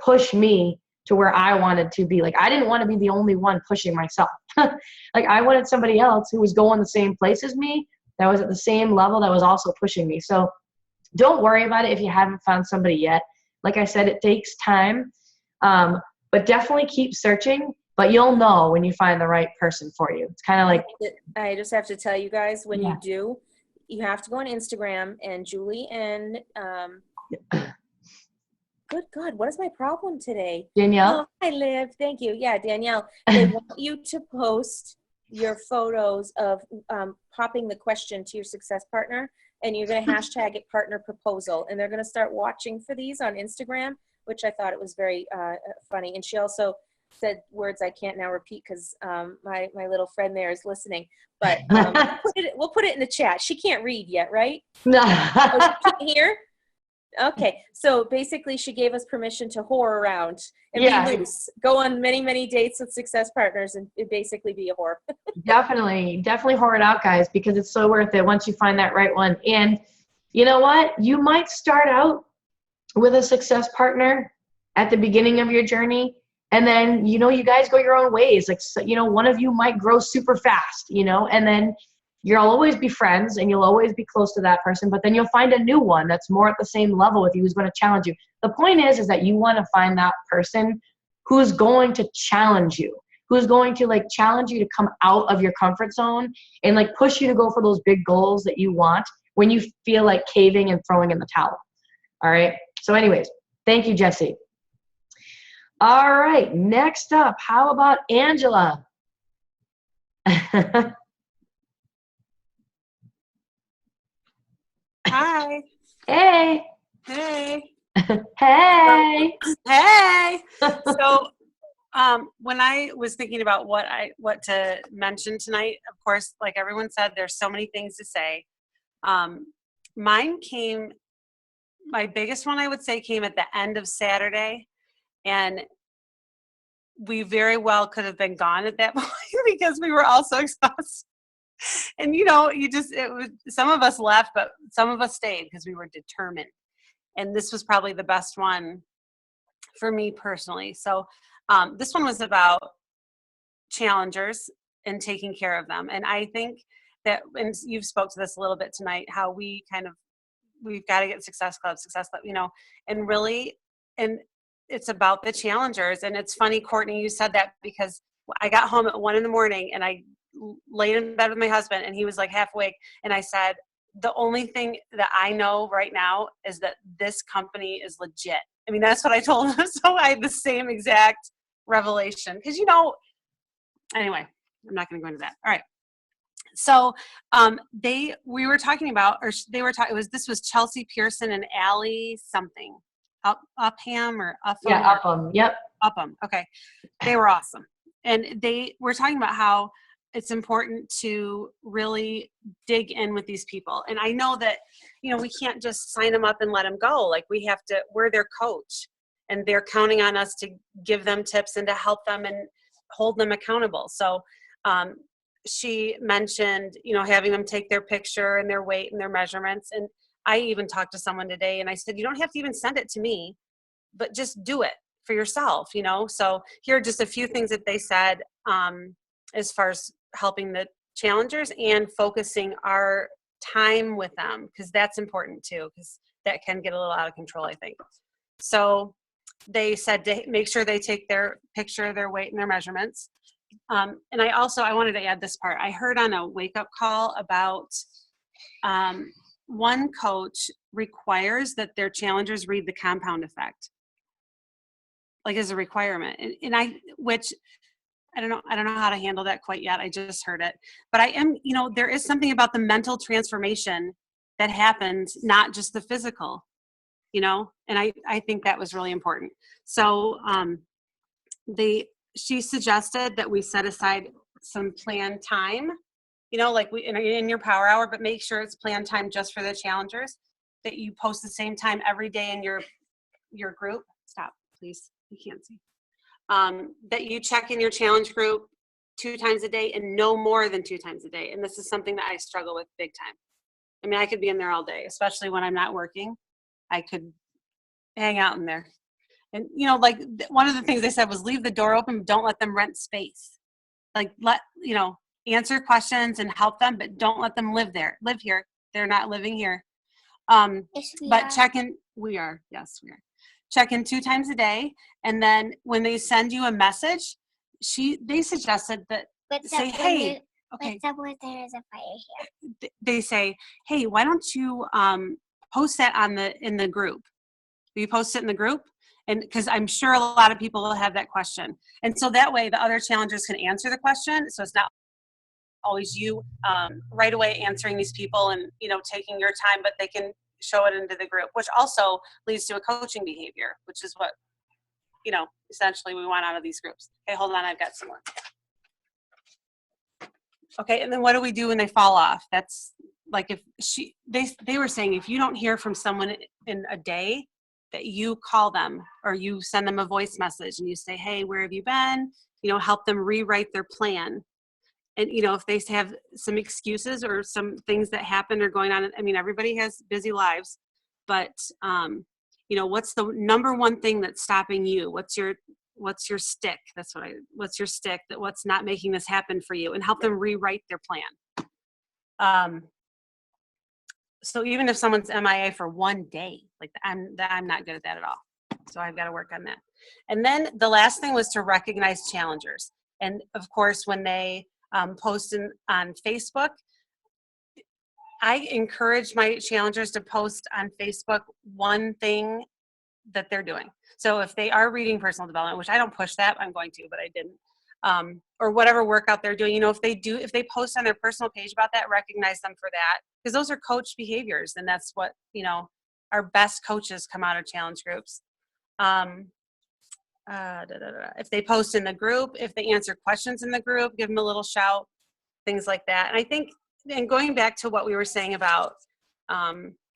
Speaker 1: push me to where I wanted to be. Like, I didn't want to be the only one pushing myself. Like, I wanted somebody else who was going the same place as me, that was at the same level, that was also pushing me. So don't worry about it if you haven't found somebody yet. Like I said, it takes time, but definitely keep searching. But you'll know when you find the right person for you. It's kind of like,
Speaker 6: I just have to tell you guys, when you do, you have to go on Instagram, and Julie and good God, what is my problem today?
Speaker 1: Danielle?
Speaker 6: Oh, hi, Liv. Thank you. Yeah, Danielle. They want you to post your photos of popping the question to your success partner, and you're going to hashtag it partner proposal. And they're going to start watching for these on Instagram, which I thought it was very funny. And she also said words I can't now repeat because my little friend there is listening. But we'll put it in the chat. She can't read yet, right?
Speaker 1: No.
Speaker 6: Oh, she can't hear? Okay, so basically she gave us permission to whore around and be loose. Go on many, many dates with success partners and basically be a whore.
Speaker 1: Definitely whore it out, guys, because it's so worth it once you find that right one. And you know what? You might start out with a success partner at the beginning of your journey, And then, you guys go your own ways. Like, so, one of you might grow super fast, and then you'll always be friends and you'll always be close to that person, but then you'll find a new one that's more at the same level with you, who's going to challenge you. The point is that you want to find that person who's going to challenge you, who's going to like challenge you to come out of your comfort zone and like push you to go for those big goals that you want when you feel like caving and throwing in the towel. All right. So anyways, thank you, Jesse. All right. Next up, how about Angela?
Speaker 7: Hi.
Speaker 1: Hey.
Speaker 7: Hey.
Speaker 1: Hey.
Speaker 7: Hey. So, when I was thinking about what to mention tonight, of course, like everyone said, there's so many things to say. My biggest one, I would say, came at the end of Saturday, and we very well could have been gone at that point because we were all so exhausted. And some of us left, but some of us stayed because we were determined. And this was probably the best one for me personally. So this one was about challengers and taking care of them. And I think that, and you've spoke to this a little bit tonight, how we've got to get Success Club, and really, and it's about the challengers. And it's funny, Courtney, you said that because I got home at 1 a.m. and I laid in bed with my husband and he was like half awake. And I said, the only thing that I know right now is that this company is legit. I mean, that's what I told him. So I had the same exact revelation because, anyway, I'm not going to go into that. All right. So we were talking about, or they were talking, this was Chelsea Pearson and Allie something. Upham or Upham?
Speaker 1: Yeah, Upham. Yep.
Speaker 7: Upham. Okay. They were awesome. And they were talking about how it's important to really dig in with these people. And I know that, we can't just sign them up and let them go. Like we're their coach and they're counting on us to give them tips and to help them and hold them accountable. So she mentioned, having them take their picture and their weight and their measurements. And I even talked to someone today and I said, you don't have to even send it to me, but just do it for yourself, So here are just a few things that they said as far as helping the challengers and focusing our time with them, because that's important too, because that can get a little out of control, I think. So they said to make sure they take their picture, their weight, and their measurements. And I wanted to add this part. I heard on a wake-up call about one coach requires that their challengers read the compound effect, like as a requirement. Which I don't know how to handle that quite yet. I just heard it. But I am, there is something about the mental transformation that happens, not just the physical, and I think that was really important. So she suggested that we set aside some planned time, like in your power hour, but make sure it's planned time just for the challengers, that you post the same time every day in your group. Stop, please. You can't see. That you check in your challenge group 2 times a day and no more than 2 times a day. And this is something that I struggle with big time. I mean, I could be in there all day, especially when I'm not working. I could hang out in there. And, like one of the things they said was leave the door open, don't let them rent space. Like answer questions and help them, but don't let them live here. They're not living here. But check in. We are. Yes, we are. Check in 2 times a day. And then when they send you a message, they suggested that say, hey, okay.
Speaker 8: What's up when there is a fire here?
Speaker 7: They say, hey, why don't you post that in the group? Will you post it in the group? And because I'm sure a lot of people will have that question. And so that way the other challengers can answer the question. So it's not always you right away answering these people and, taking your time, but they can show it into the group, which also leads to a coaching behavior, which is what, essentially we want out of these groups. Okay, hold on, I've got some more. Okay, and then what do we do when they fall off? That's like if they were saying if you don't hear from someone in a day, that you call them or you send them a voice message and you say, hey, where have you been? Help them rewrite their plan. And, if they have some excuses or some things that happen or going on, I mean, everybody has busy lives, but, what's the number one thing that's stopping you? What's what's your stick? What's your stick? What's not making this happen for you, and help them rewrite their plan. So even if someone's MIA for one day, like I'm not good at that at all. So I've got to work on that. And then the last thing was to recognize challengers. And of course, when they post on Facebook, I encourage my challengers to post on Facebook one thing that they're doing. So if they are reading personal development, which I don't push that, I'm going to, but I didn't. Or whatever workout they're doing, if they post on their personal page about that, recognize them for that, because those are coach behaviors, and that's what, our best coaches come out of challenge groups. If they post in the group, if they answer questions in the group, give them a little shout, things like that. And I think, and going back to what we were saying about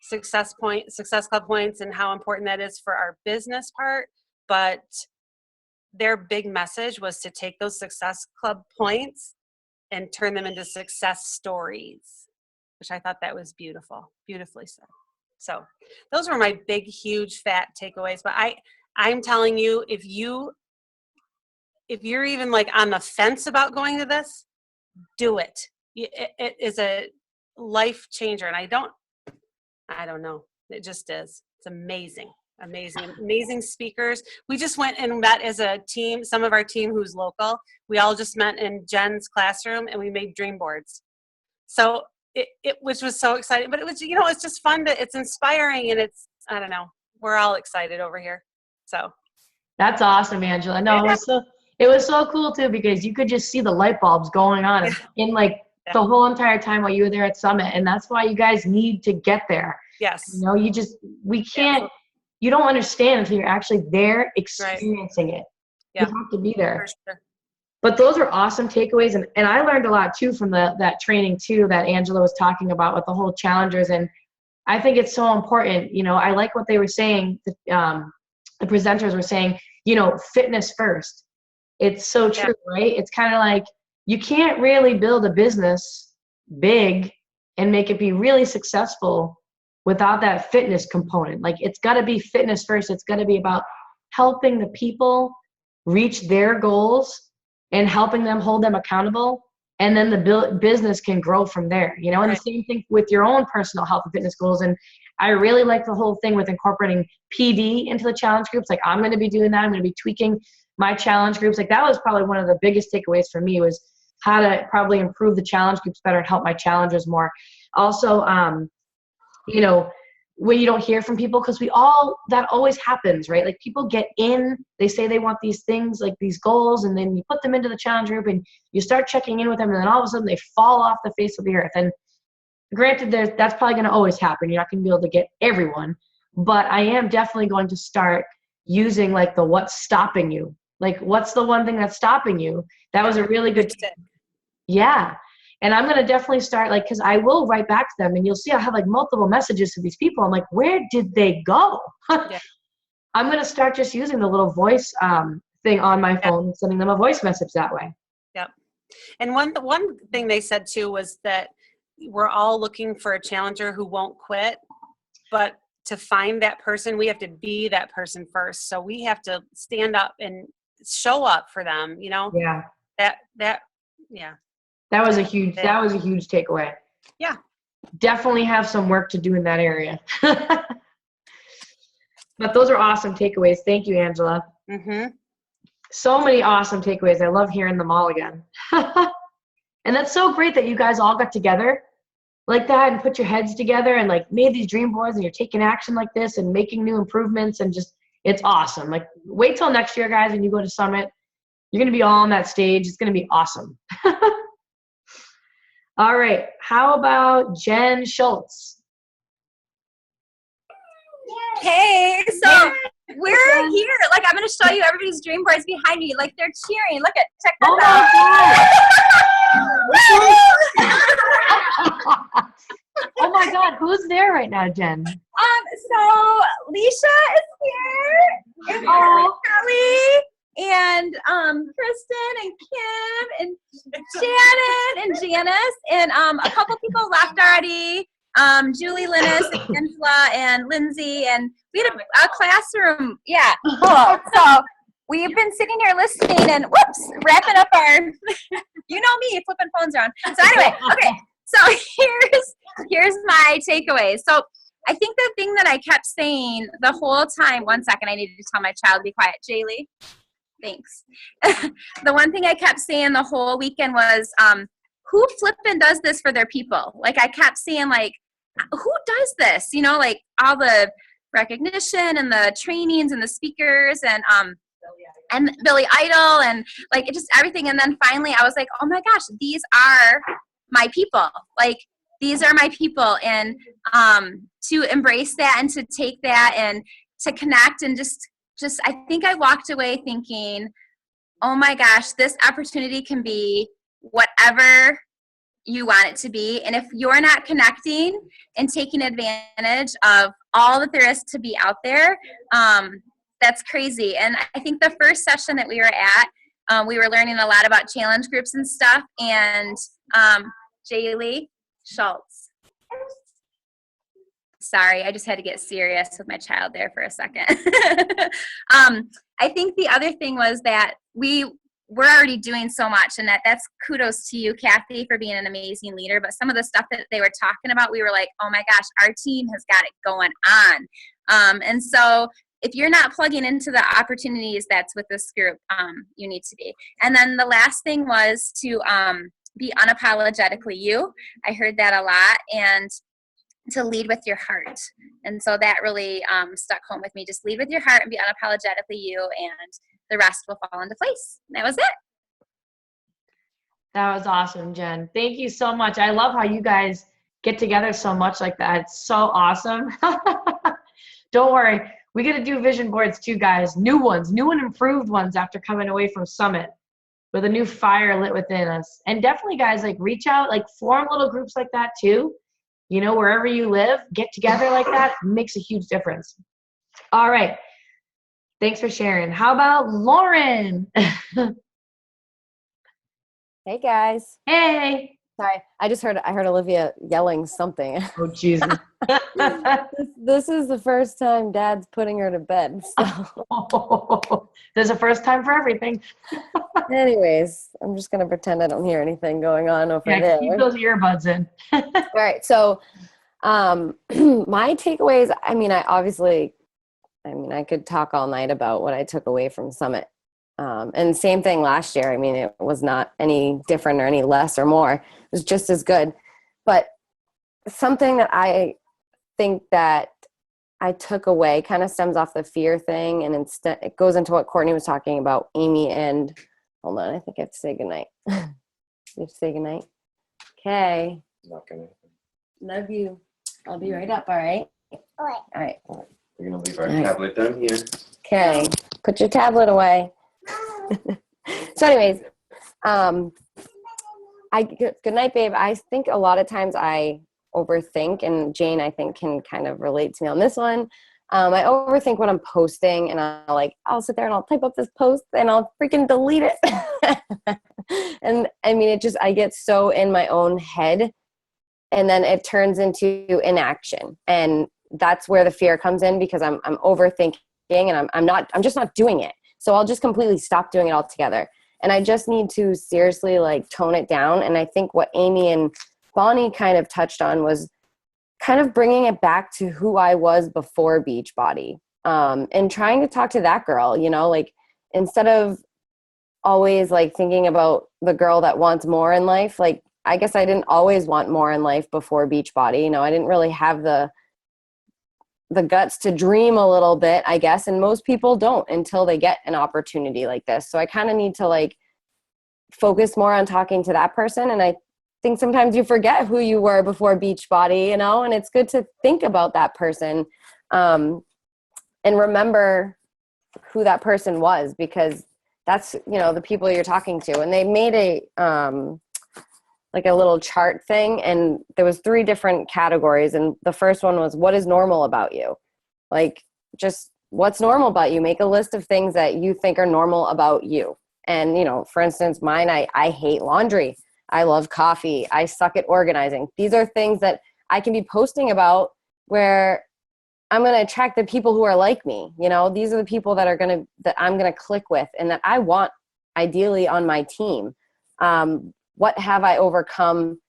Speaker 7: Success Club points and how important that is for our business part, but their big message was to take those Success Club points and turn them into success stories, which I thought that was beautifully said. So those were my big, huge, fat takeaways. But I'm telling you, if you're even like on the fence about going to this, do it. It is a life changer. And I don't know. It just is. It's amazing. Amazing speakers. We just went and met as a team, some of our team who's local. We all just met in Jen's classroom and we made dream boards. So which was so exciting, but it was, it's just fun it's inspiring, and I don't know, we're all excited over here. So
Speaker 1: That's awesome, Angela. No, it was so cool too, because you could just see the light bulbs going on in like the whole entire time while you were there at Summit. And that's why you guys need to get there.
Speaker 7: Yes.
Speaker 1: We can't, you don't understand until you're actually there experiencing it.
Speaker 7: Yeah.
Speaker 1: You have to be there.
Speaker 7: For sure.
Speaker 1: But those are awesome takeaways. And I learned a lot too from that training too that Angela was talking about with the whole challengers. And I think it's so important. I like what they were saying. The presenters were saying, fitness first. It's so true, right? It's kind of like you can't really build a business big and make it be really successful without that fitness component. Like, it's got to be fitness first. It's got to be about helping the people reach their goals and helping them, hold them accountable. And then the business can grow from there, and the same thing with your own personal health and fitness goals. And I really like the whole thing with incorporating PD into the challenge groups. Like, I'm going to be doing that. I'm going to be tweaking my challenge groups. Like, that was probably one of the biggest takeaways for me, was how to probably improve the challenge groups better and help my challengers more. Also, when you don't hear from people, because that always happens, right? Like, people get in, they say they want these things, like these goals, and then you put them into the challenge group and you start checking in with them, and then all of a sudden they fall off the face of the earth. And granted, that's probably going to always happen. You're not going to be able to get everyone, but I am definitely going to start using like the what's stopping you. Like, what's the one thing that's stopping you? That was a really good tip. Yeah. And I'm going to definitely start, like, because I will write back to them, and you'll see I have like multiple messages to these people. I'm like, where did they go? I'm going to start just using the little voice thing on my phone and sending them a voice message that way.
Speaker 7: Yep. And one thing they said too was that we're all looking for a challenger who won't quit, but to find that person, we have to be that person first. So we have to stand up and show up for them,
Speaker 1: Yeah.
Speaker 7: That
Speaker 1: was a huge takeaway.
Speaker 7: Yeah.
Speaker 1: Definitely have some work to do in that area. But those are awesome takeaways. Thank you, Angela.
Speaker 7: Mm-hmm.
Speaker 1: So many awesome takeaways. I love hearing them all again. And that's so great that you guys all got together like that and put your heads together and like made these dream boards, and you're taking action like this and making new improvements, and just, it's awesome. Like, wait till next year, guys, when you go to Summit. You're going to be all on that stage. It's going to be awesome. All right. How about Jen Schultz?
Speaker 9: Hey, so we're here. Like, I'm going to show you everybody's dream boards behind me. Like, they're cheering. Look check this
Speaker 1: out. Oh my God. Who's there right now, Jen?
Speaker 9: So Leisha is here. And Kelly. And Kristen and Kim and Shannon and Janice, and a couple people left already. Julie, Linus, and Angela, and Lindsay, and we had a classroom. Yeah, cool. So we've been sitting here listening and whoops, wrapping up our, you know me, flipping phones around. So anyway, okay. So here's my takeaways. So I think the thing that I kept saying the whole time, one second, I needed to tell my child to be quiet. Jaylee, thanks. The one thing I kept saying the whole weekend was, who flippin' does this for their people? Like I kept saying like, who does this? You know, like all the recognition and the trainings and the speakers and Billy Idol and like it just everything. And then finally I was like, oh my gosh, these are my people. Like these are my people. And to embrace that and to take that and to connect and just I think I walked away thinking, oh my gosh, this opportunity can be whatever you want it to be. And if you're not connecting and taking advantage of all that there is to be out there, that's crazy. And I think the first session that we were at, we were learning a lot about challenge groups and stuff. And Jaylee Schultz. Sorry, I just had to get serious with my child there for a second. I think the other thing was that we're already doing so much, and that's kudos to you, Kathy, for being an amazing leader. But some of the stuff that they were talking about, we were like, oh my gosh, our team has got it going on. And so if you're not plugging into the opportunities that's with this group, you need to be. And then the last thing was to be unapologetically you. I heard that a lot. And to lead with your heart. And so that really stuck home with me. Just lead with your heart and be unapologetically you, and the rest will fall into place. And that was it.
Speaker 1: That was awesome, Jen. Thank you so much. I love how you guys get together so much like that. It's so awesome. Don't worry. We got to do vision boards too, guys. New ones, new and improved ones after coming away from Summit with a new fire lit within us. And definitely, guys, like reach out, like form little groups like that too. You know, wherever you live, get together like that makes a huge difference. All right. Thanks for sharing. How about Lauren?
Speaker 10: Hey guys.
Speaker 1: Hey.
Speaker 10: Sorry, I heard Olivia yelling something.
Speaker 1: Oh, Jesus.
Speaker 10: This is the first time Dad's putting her to bed. So.
Speaker 1: There's a first time for everything.
Speaker 10: Anyways, I'm just gonna pretend I don't hear anything going on over
Speaker 1: Yeah,
Speaker 10: there.
Speaker 1: keep those earbuds in.
Speaker 10: All right. So, my takeaways. I could talk all night about what I took away from Summit. And same thing last year. I mean, it was not any different or any less or more. It was just as good. But something that I think that I took away kind of stems off the fear thing. And instead it goes into what Courtney was talking about, Amy, and hold on, I think I have to say goodnight. You have to say goodnight. Okay.
Speaker 11: Not gonna.
Speaker 10: Love you. I'll be right up. All right.
Speaker 8: All right.
Speaker 10: All right.
Speaker 11: We're gonna leave our tablet down here.
Speaker 10: Okay. Put your tablet away. So anyways, good night, babe. I think a lot of times I overthink, and Jane, I think, can kind of relate to me on this one. I overthink what I'm posting, and I'll sit there and I'll type up this post and I'll freaking delete it. And I mean, I get so in my own head, and then it turns into inaction. And that's where the fear comes in, because I'm overthinking and I'm just not doing it. So I'll just completely stop doing it altogether. And I just need to seriously tone it down. And I think what Amy and Bonnie kind of touched on was kind of bringing it back to who I was before Beachbody, and trying to talk to that girl, instead of always thinking about the girl that wants more in life. I guess I didn't always want more in life before Beachbody. I didn't really have the guts to dream a little bit, I guess. And most people don't until they get an opportunity like this. So I kind of need to focus more on talking to that person. And I think sometimes you forget who you were before Beachbody, and it's good to think about that person, and remember who that person was, because that's, the people you're talking to. And they made a little chart thing, and there was 3 different categories. And the first one was, what is normal about you? Just what's normal about you? Make a list of things that you think are normal about you. And, for instance, mine, I hate laundry. I love coffee. I suck at organizing. These are things that I can be posting about where I'm going to attract the people who are like me. You know, these are the people that I'm going to click with and that I want ideally on my team. What have I overcome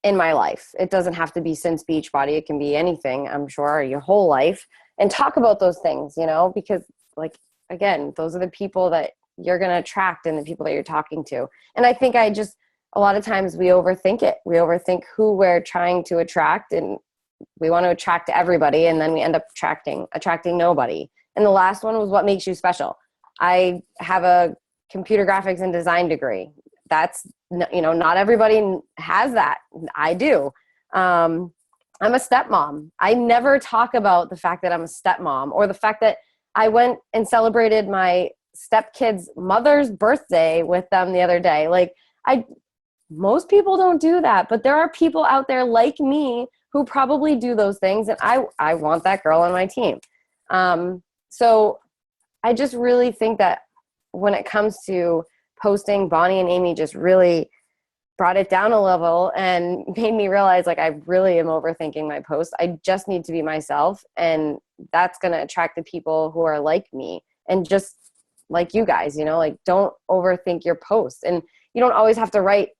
Speaker 10: in my life? It doesn't have to be since Beachbody. It can be anything, I'm sure, your whole life. And talk about those things, you know, because like, again, those are the people that you're going to attract and the people that you're talking to. And I think a lot of times we overthink it. We overthink who we're trying to attract, and we want to attract everybody, and then we end up attracting nobody. And the last one was what makes you special. I have a computer graphics and design degree. That's, you know, not everybody has that. I do. I'm a stepmom. I never talk about the fact that I'm a stepmom, or the fact that I went and celebrated my stepkid's mother's birthday with them the other day. Like, most people don't do that, but there are people out there like me who probably do those things, and I want that girl on my team. So I just really think that when it comes to posting, Bonnie and Amy just really brought it down a level and made me realize, like, I really am overthinking my posts. I just need to be myself, and that's going to attract the people who are like me and just like you guys, you know, like, don't overthink your posts. And you don't always have to write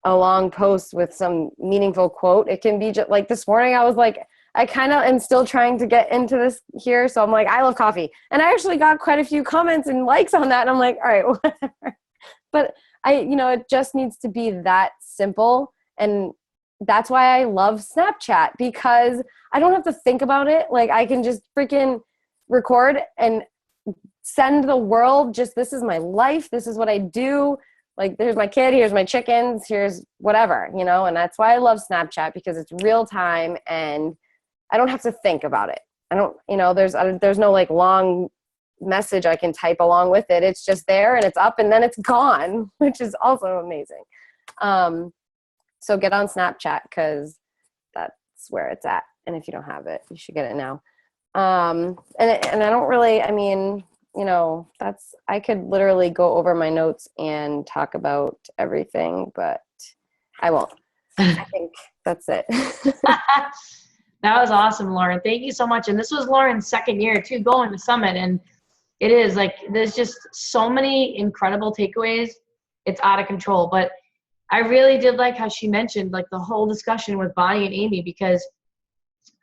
Speaker 10: a long post with some meaningful quote. It can be just like this morning, I was like, I kind of am still trying to get into this here. So I'm like, I love coffee. And I actually got quite a few comments and likes on that. And I'm like, all right, whatever. But it just needs to be that simple. And that's why I love Snapchat, because I don't have to think about it. Like, I can just freaking record and send the world just, this is my life. This is what I do. Like, there's my kid, here's my chickens, here's whatever, you know. And that's why I love Snapchat, because it's real time and I don't have to think about it. I don't, you know, there's no like long message I can type along with it. It's just there and it's up and then it's gone, which is also amazing. So get on Snapchat, because that's where it's at. And if you don't have it, you should get it now. And I don't really, I mean, you know, I could literally go over my notes and talk about everything, but I won't. I think that's it.
Speaker 1: That was awesome, Lauren. Thank you so much. And this was Lauren's second year too, going to Summit. And it is like, there's just so many incredible takeaways. It's out of control. But I really did like how she mentioned like the whole discussion with Bonnie and Amy, because,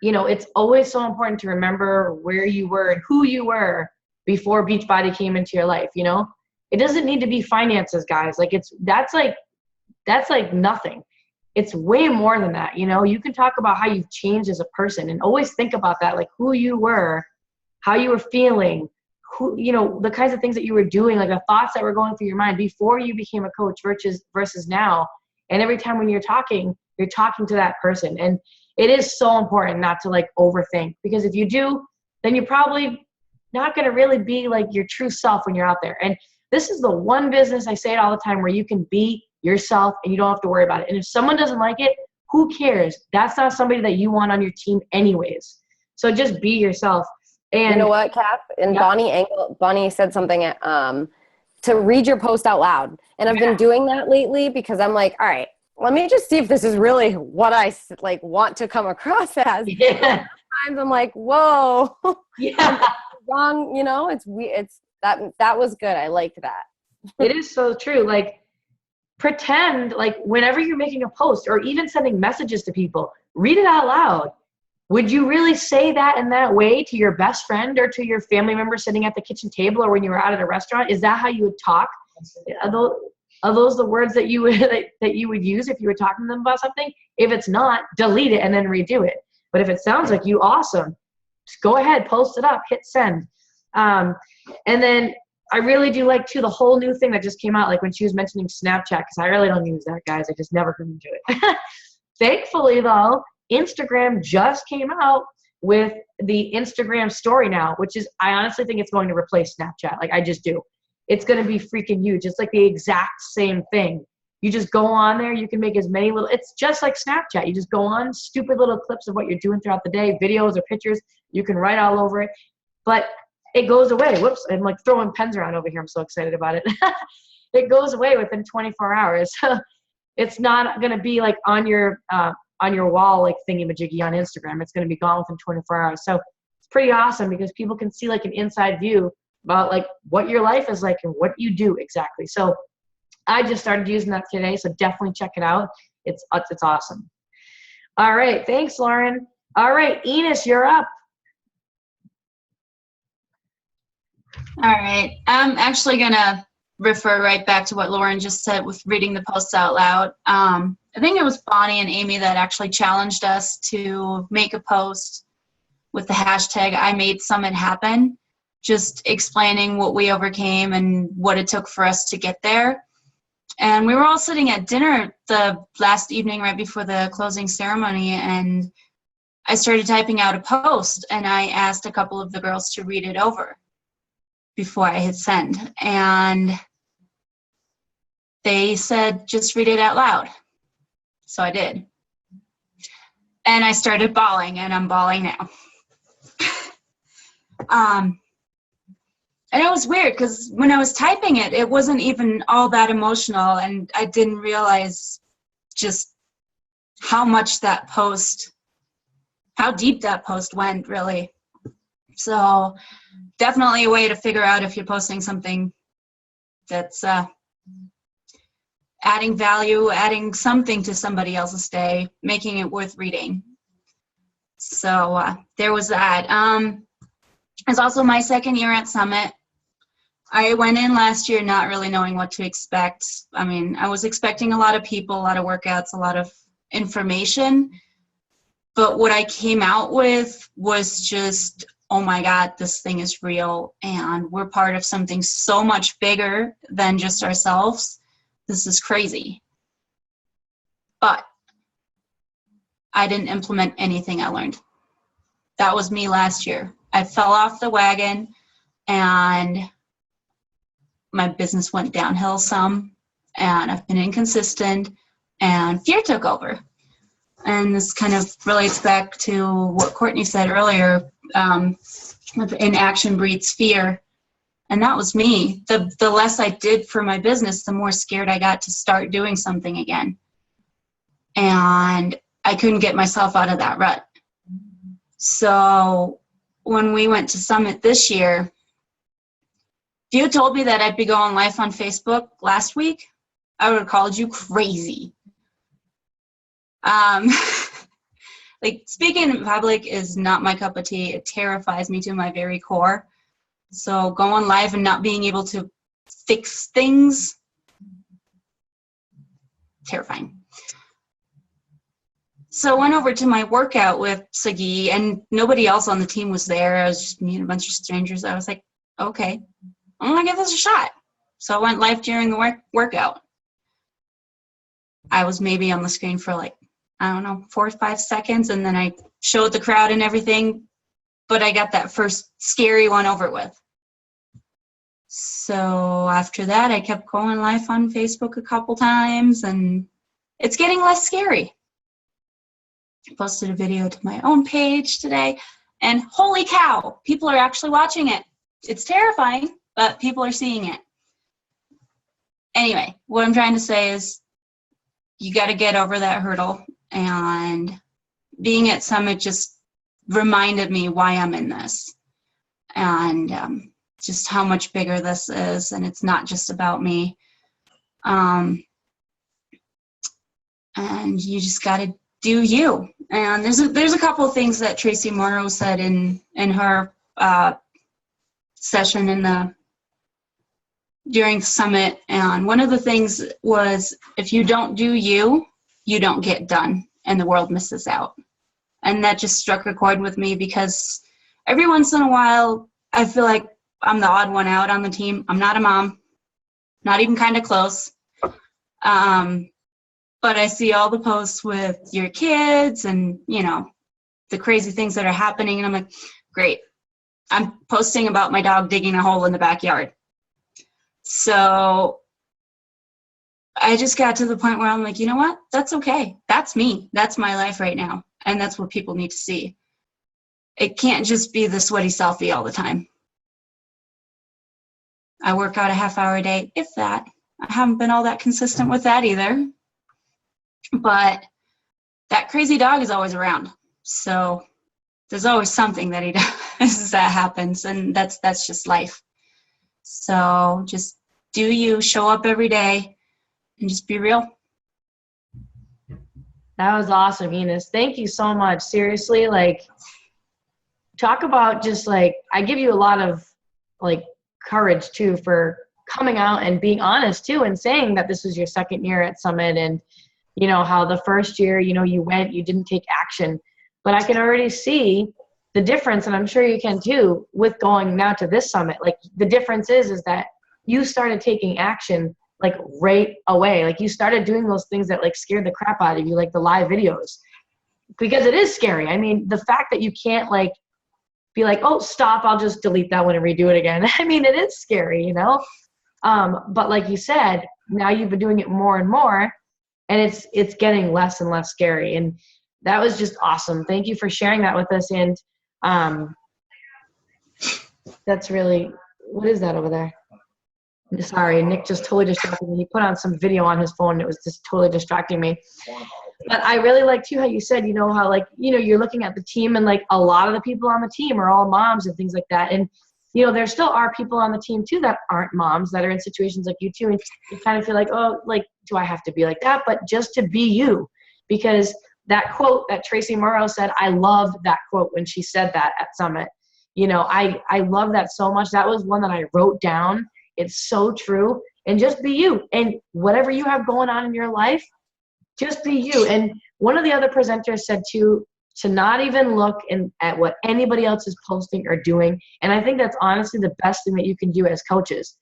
Speaker 1: you know, it's always so important to remember where you were and who you were before Beachbody came into your life. You know, it doesn't need to be finances, guys. Like, that's like nothing. It's way more than that. You know, you can talk about how you've changed as a person, and always think about that, like who you were, how you were feeling, who, you know, the kinds of things that you were doing, like the thoughts that were going through your mind before you became a coach versus now. And every time when you're talking to that person. And it is so important not to like overthink, because if you do, then you're probably not going to really be like your true self when you're out there. And this is the one business, I say it all the time, where you can be yourself and you don't have to worry about it. And if someone doesn't like it, who cares? That's not somebody that you want on your team anyways. So just be yourself. And
Speaker 10: you know what, Cap? And yeah. Bonnie said something to read your post out loud. And I've been doing that lately, because I'm like, all right, let me just see if this is really what I like want to come across as. Yeah. Sometimes I'm like, whoa, yeah, wrong. You know, it's that was good. I liked that.
Speaker 1: It is so true. Like, pretend like whenever you're making a post or even sending messages to people, read it out loud. Would you really say that in that way to your best friend or to your family member sitting at the kitchen table, or when you were out at a restaurant? Is that how you would talk? Are those the words that you would use if you were talking to them about something? If it's not, delete it and then redo it. But if it sounds like you, awesome. Just go ahead, post it up, hit send. And then I really do like too the whole new thing that just came out, like when she was mentioning Snapchat, because I really don't use that, guys. I just never come into it. Thankfully though, Instagram just came out with the Instagram story now, which is, I honestly think it's going to replace Snapchat. Like, I just do. It's going to be freaking huge. It's like the exact same thing. You just go on there. You can make as many it's just like Snapchat. You just go on, stupid little clips of what you're doing throughout the day, videos or pictures. You can write all over it. But it goes away. Whoops, I'm like throwing pens around over here. I'm so excited about it. It goes away within 24 hours. It's not going to be like on your wall, like thingy-majiggy on Instagram. It's going to be gone within 24 hours. So pretty awesome because people can see like an inside view about like what your life is like and what you do exactly. So I just started using that today, so definitely check it out. It's awesome. All right, thanks, Lauren. All right, Enos, you're up.
Speaker 12: All right. I'm actually going to refer right back to what Lauren just said with reading the posts out loud. I think it was Bonnie and Amy that actually challenged us to make a post with the hashtag I Made Summit Happen, just explaining what we overcame and what it took for us to get there. And we were all sitting at dinner the last evening right before the closing ceremony, and I started typing out a post, and I asked a couple of the girls to read it over before I hit send. And they said, just read it out loud. So I did. And I started bawling, and I'm bawling now. And it was weird because when I was typing it, it wasn't even all that emotional, and I didn't realize just how much that post, how deep that post went, really. So definitely a way to figure out if you're posting something that's adding value, adding something to somebody else's day, making it worth reading. So there was that. It's also my second year at Summit. I went in last year not really knowing what to expect. I mean, I was expecting a lot of people, a lot of workouts, a lot of information. But what I came out with was just, oh my God, this thing is real. And we're part of something so much bigger than just ourselves. This is crazy. But I didn't implement anything I learned. That was me last year. I fell off the wagon and my business went downhill some, and I've been inconsistent, and fear took over. And this kind of relates back to what Courtney said earlier, inaction breeds fear. And that was me. The less I did for my business, the more scared I got to start doing something again. And I couldn't get myself out of that rut. So when we went to Summit this year, if you had told me that I'd be going live on Facebook last week, I would have called you crazy. Like, speaking in public is not my cup of tea. It terrifies me to my very core. So going live and not being able to fix things, terrifying. So I went over to my workout with Sagi, and nobody else on the team was there. I was just me and a bunch of strangers. I was like, okay, I'm going to give this a shot. So I went live during the workout. I was maybe on the screen for like, I don't know, 4 or 5 seconds, and then I showed the crowd and everything, but I got that first scary one over with. So after that, I kept going live on Facebook a couple times, and it's getting less scary. I posted a video to my own page today, and holy cow, people are actually watching it. It's terrifying, but people are seeing it. Anyway, what I'm trying to say is you got to get over that hurdle, and being at Summit just reminded me why I'm in this, and just how much bigger this is, and it's not just about me. And you just got to do you. And there's a couple of things that Tracy Morrow said in her session during Summit, and one of the things was, if you don't do you, you don't get done, and the world misses out. And that just struck a chord with me, because every once in a while I feel like I'm the odd one out on the team. I'm not a mom, not even kind of close. But I see all the posts with your kids and, you know, the crazy things that are happening, and I'm like, great. I'm posting about my dog digging a hole in the backyard. So I just got to the point where I'm like, you know what? That's okay. That's me. That's my life right now. And that's what people need to see. It can't just be the sweaty selfie all the time. I work out a half-hour a day, if that. I haven't been all that consistent with that either. But that crazy dog is always around. So there's always something that he does that happens, and that's just life. So just do you, show up every day, and just be real.
Speaker 1: That was awesome, Enos. Thank you so much. Seriously, like, talk about just like, I give you a lot of like courage too for coming out and being honest too, and saying that this was your second year at Summit, and you know how the first year, you know, you didn't take action, but I can already see the difference, and I'm sure you can too, with going now to this Summit. Like, the difference is that you started taking action like right away. Like, you started doing those things that like scared the crap out of you, like the live videos, because it is scary. I mean, the fact that you can't like be like, oh, stop, I'll just delete that one and redo it again. I mean, it is scary, you know? But like you said, now you've been doing it more and more, and it's getting less and less scary. And that was just awesome. Thank you for sharing that with us. And that's really, what is that over there? Sorry, Nick just totally distracted me. He put on some video on his phone. And it was just totally distracting me. But I really like too how you said, you know, how like, you know, you're looking at the team, and like a lot of the people on the team are all moms and things like that. And, you know, there still are people on the team too that aren't moms, that are in situations like you too. And you kind of feel like, oh, like, do I have to be like that? But just to be you, because that quote that Tracy Morrow said, I loved that quote when she said that at Summit. You know, I love that so much. That was one that I wrote down. It's so true. And just be you. And whatever you have going on in your life, just be you. And one of the other presenters said too, to not even look at what anybody else is posting or doing. And I think that's honestly the best thing that you can do as coaches.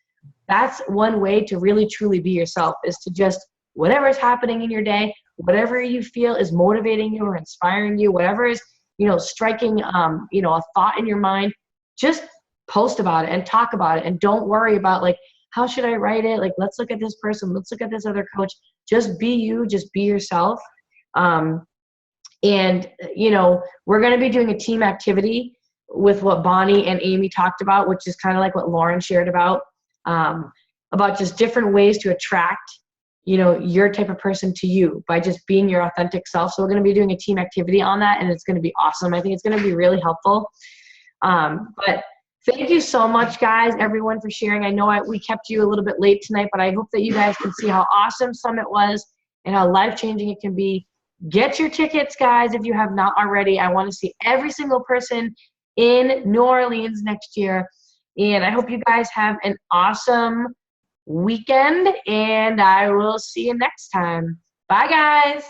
Speaker 1: That's one way to really truly be yourself, is to just, whatever is happening in your day, whatever you feel is motivating you or inspiring you, whatever is, you know, striking, you know, a thought in your mind, just post about it and talk about it. And don't worry about like, how should I write it? Like, let's look at this person. Let's look at this other coach. Just be you. Just be yourself. And, you know, we're going to be doing a team activity with what Bonnie and Amy talked about, which is kind of like what Lauren shared about just different ways to attract, you know, your type of person to you by just being your authentic self. So we're going to be doing a team activity on that, and it's going to be awesome. I think it's going to be really helpful. But thank you so much, guys, everyone, for sharing. I know we kept you a little bit late tonight, but I hope that you guys can see how awesome Summit was and how life-changing it can be. Get your tickets, guys, if you have not already. I want to see every single person in New Orleans next year. And I hope you guys have an awesome weekend, and I will see you next time. Bye, guys.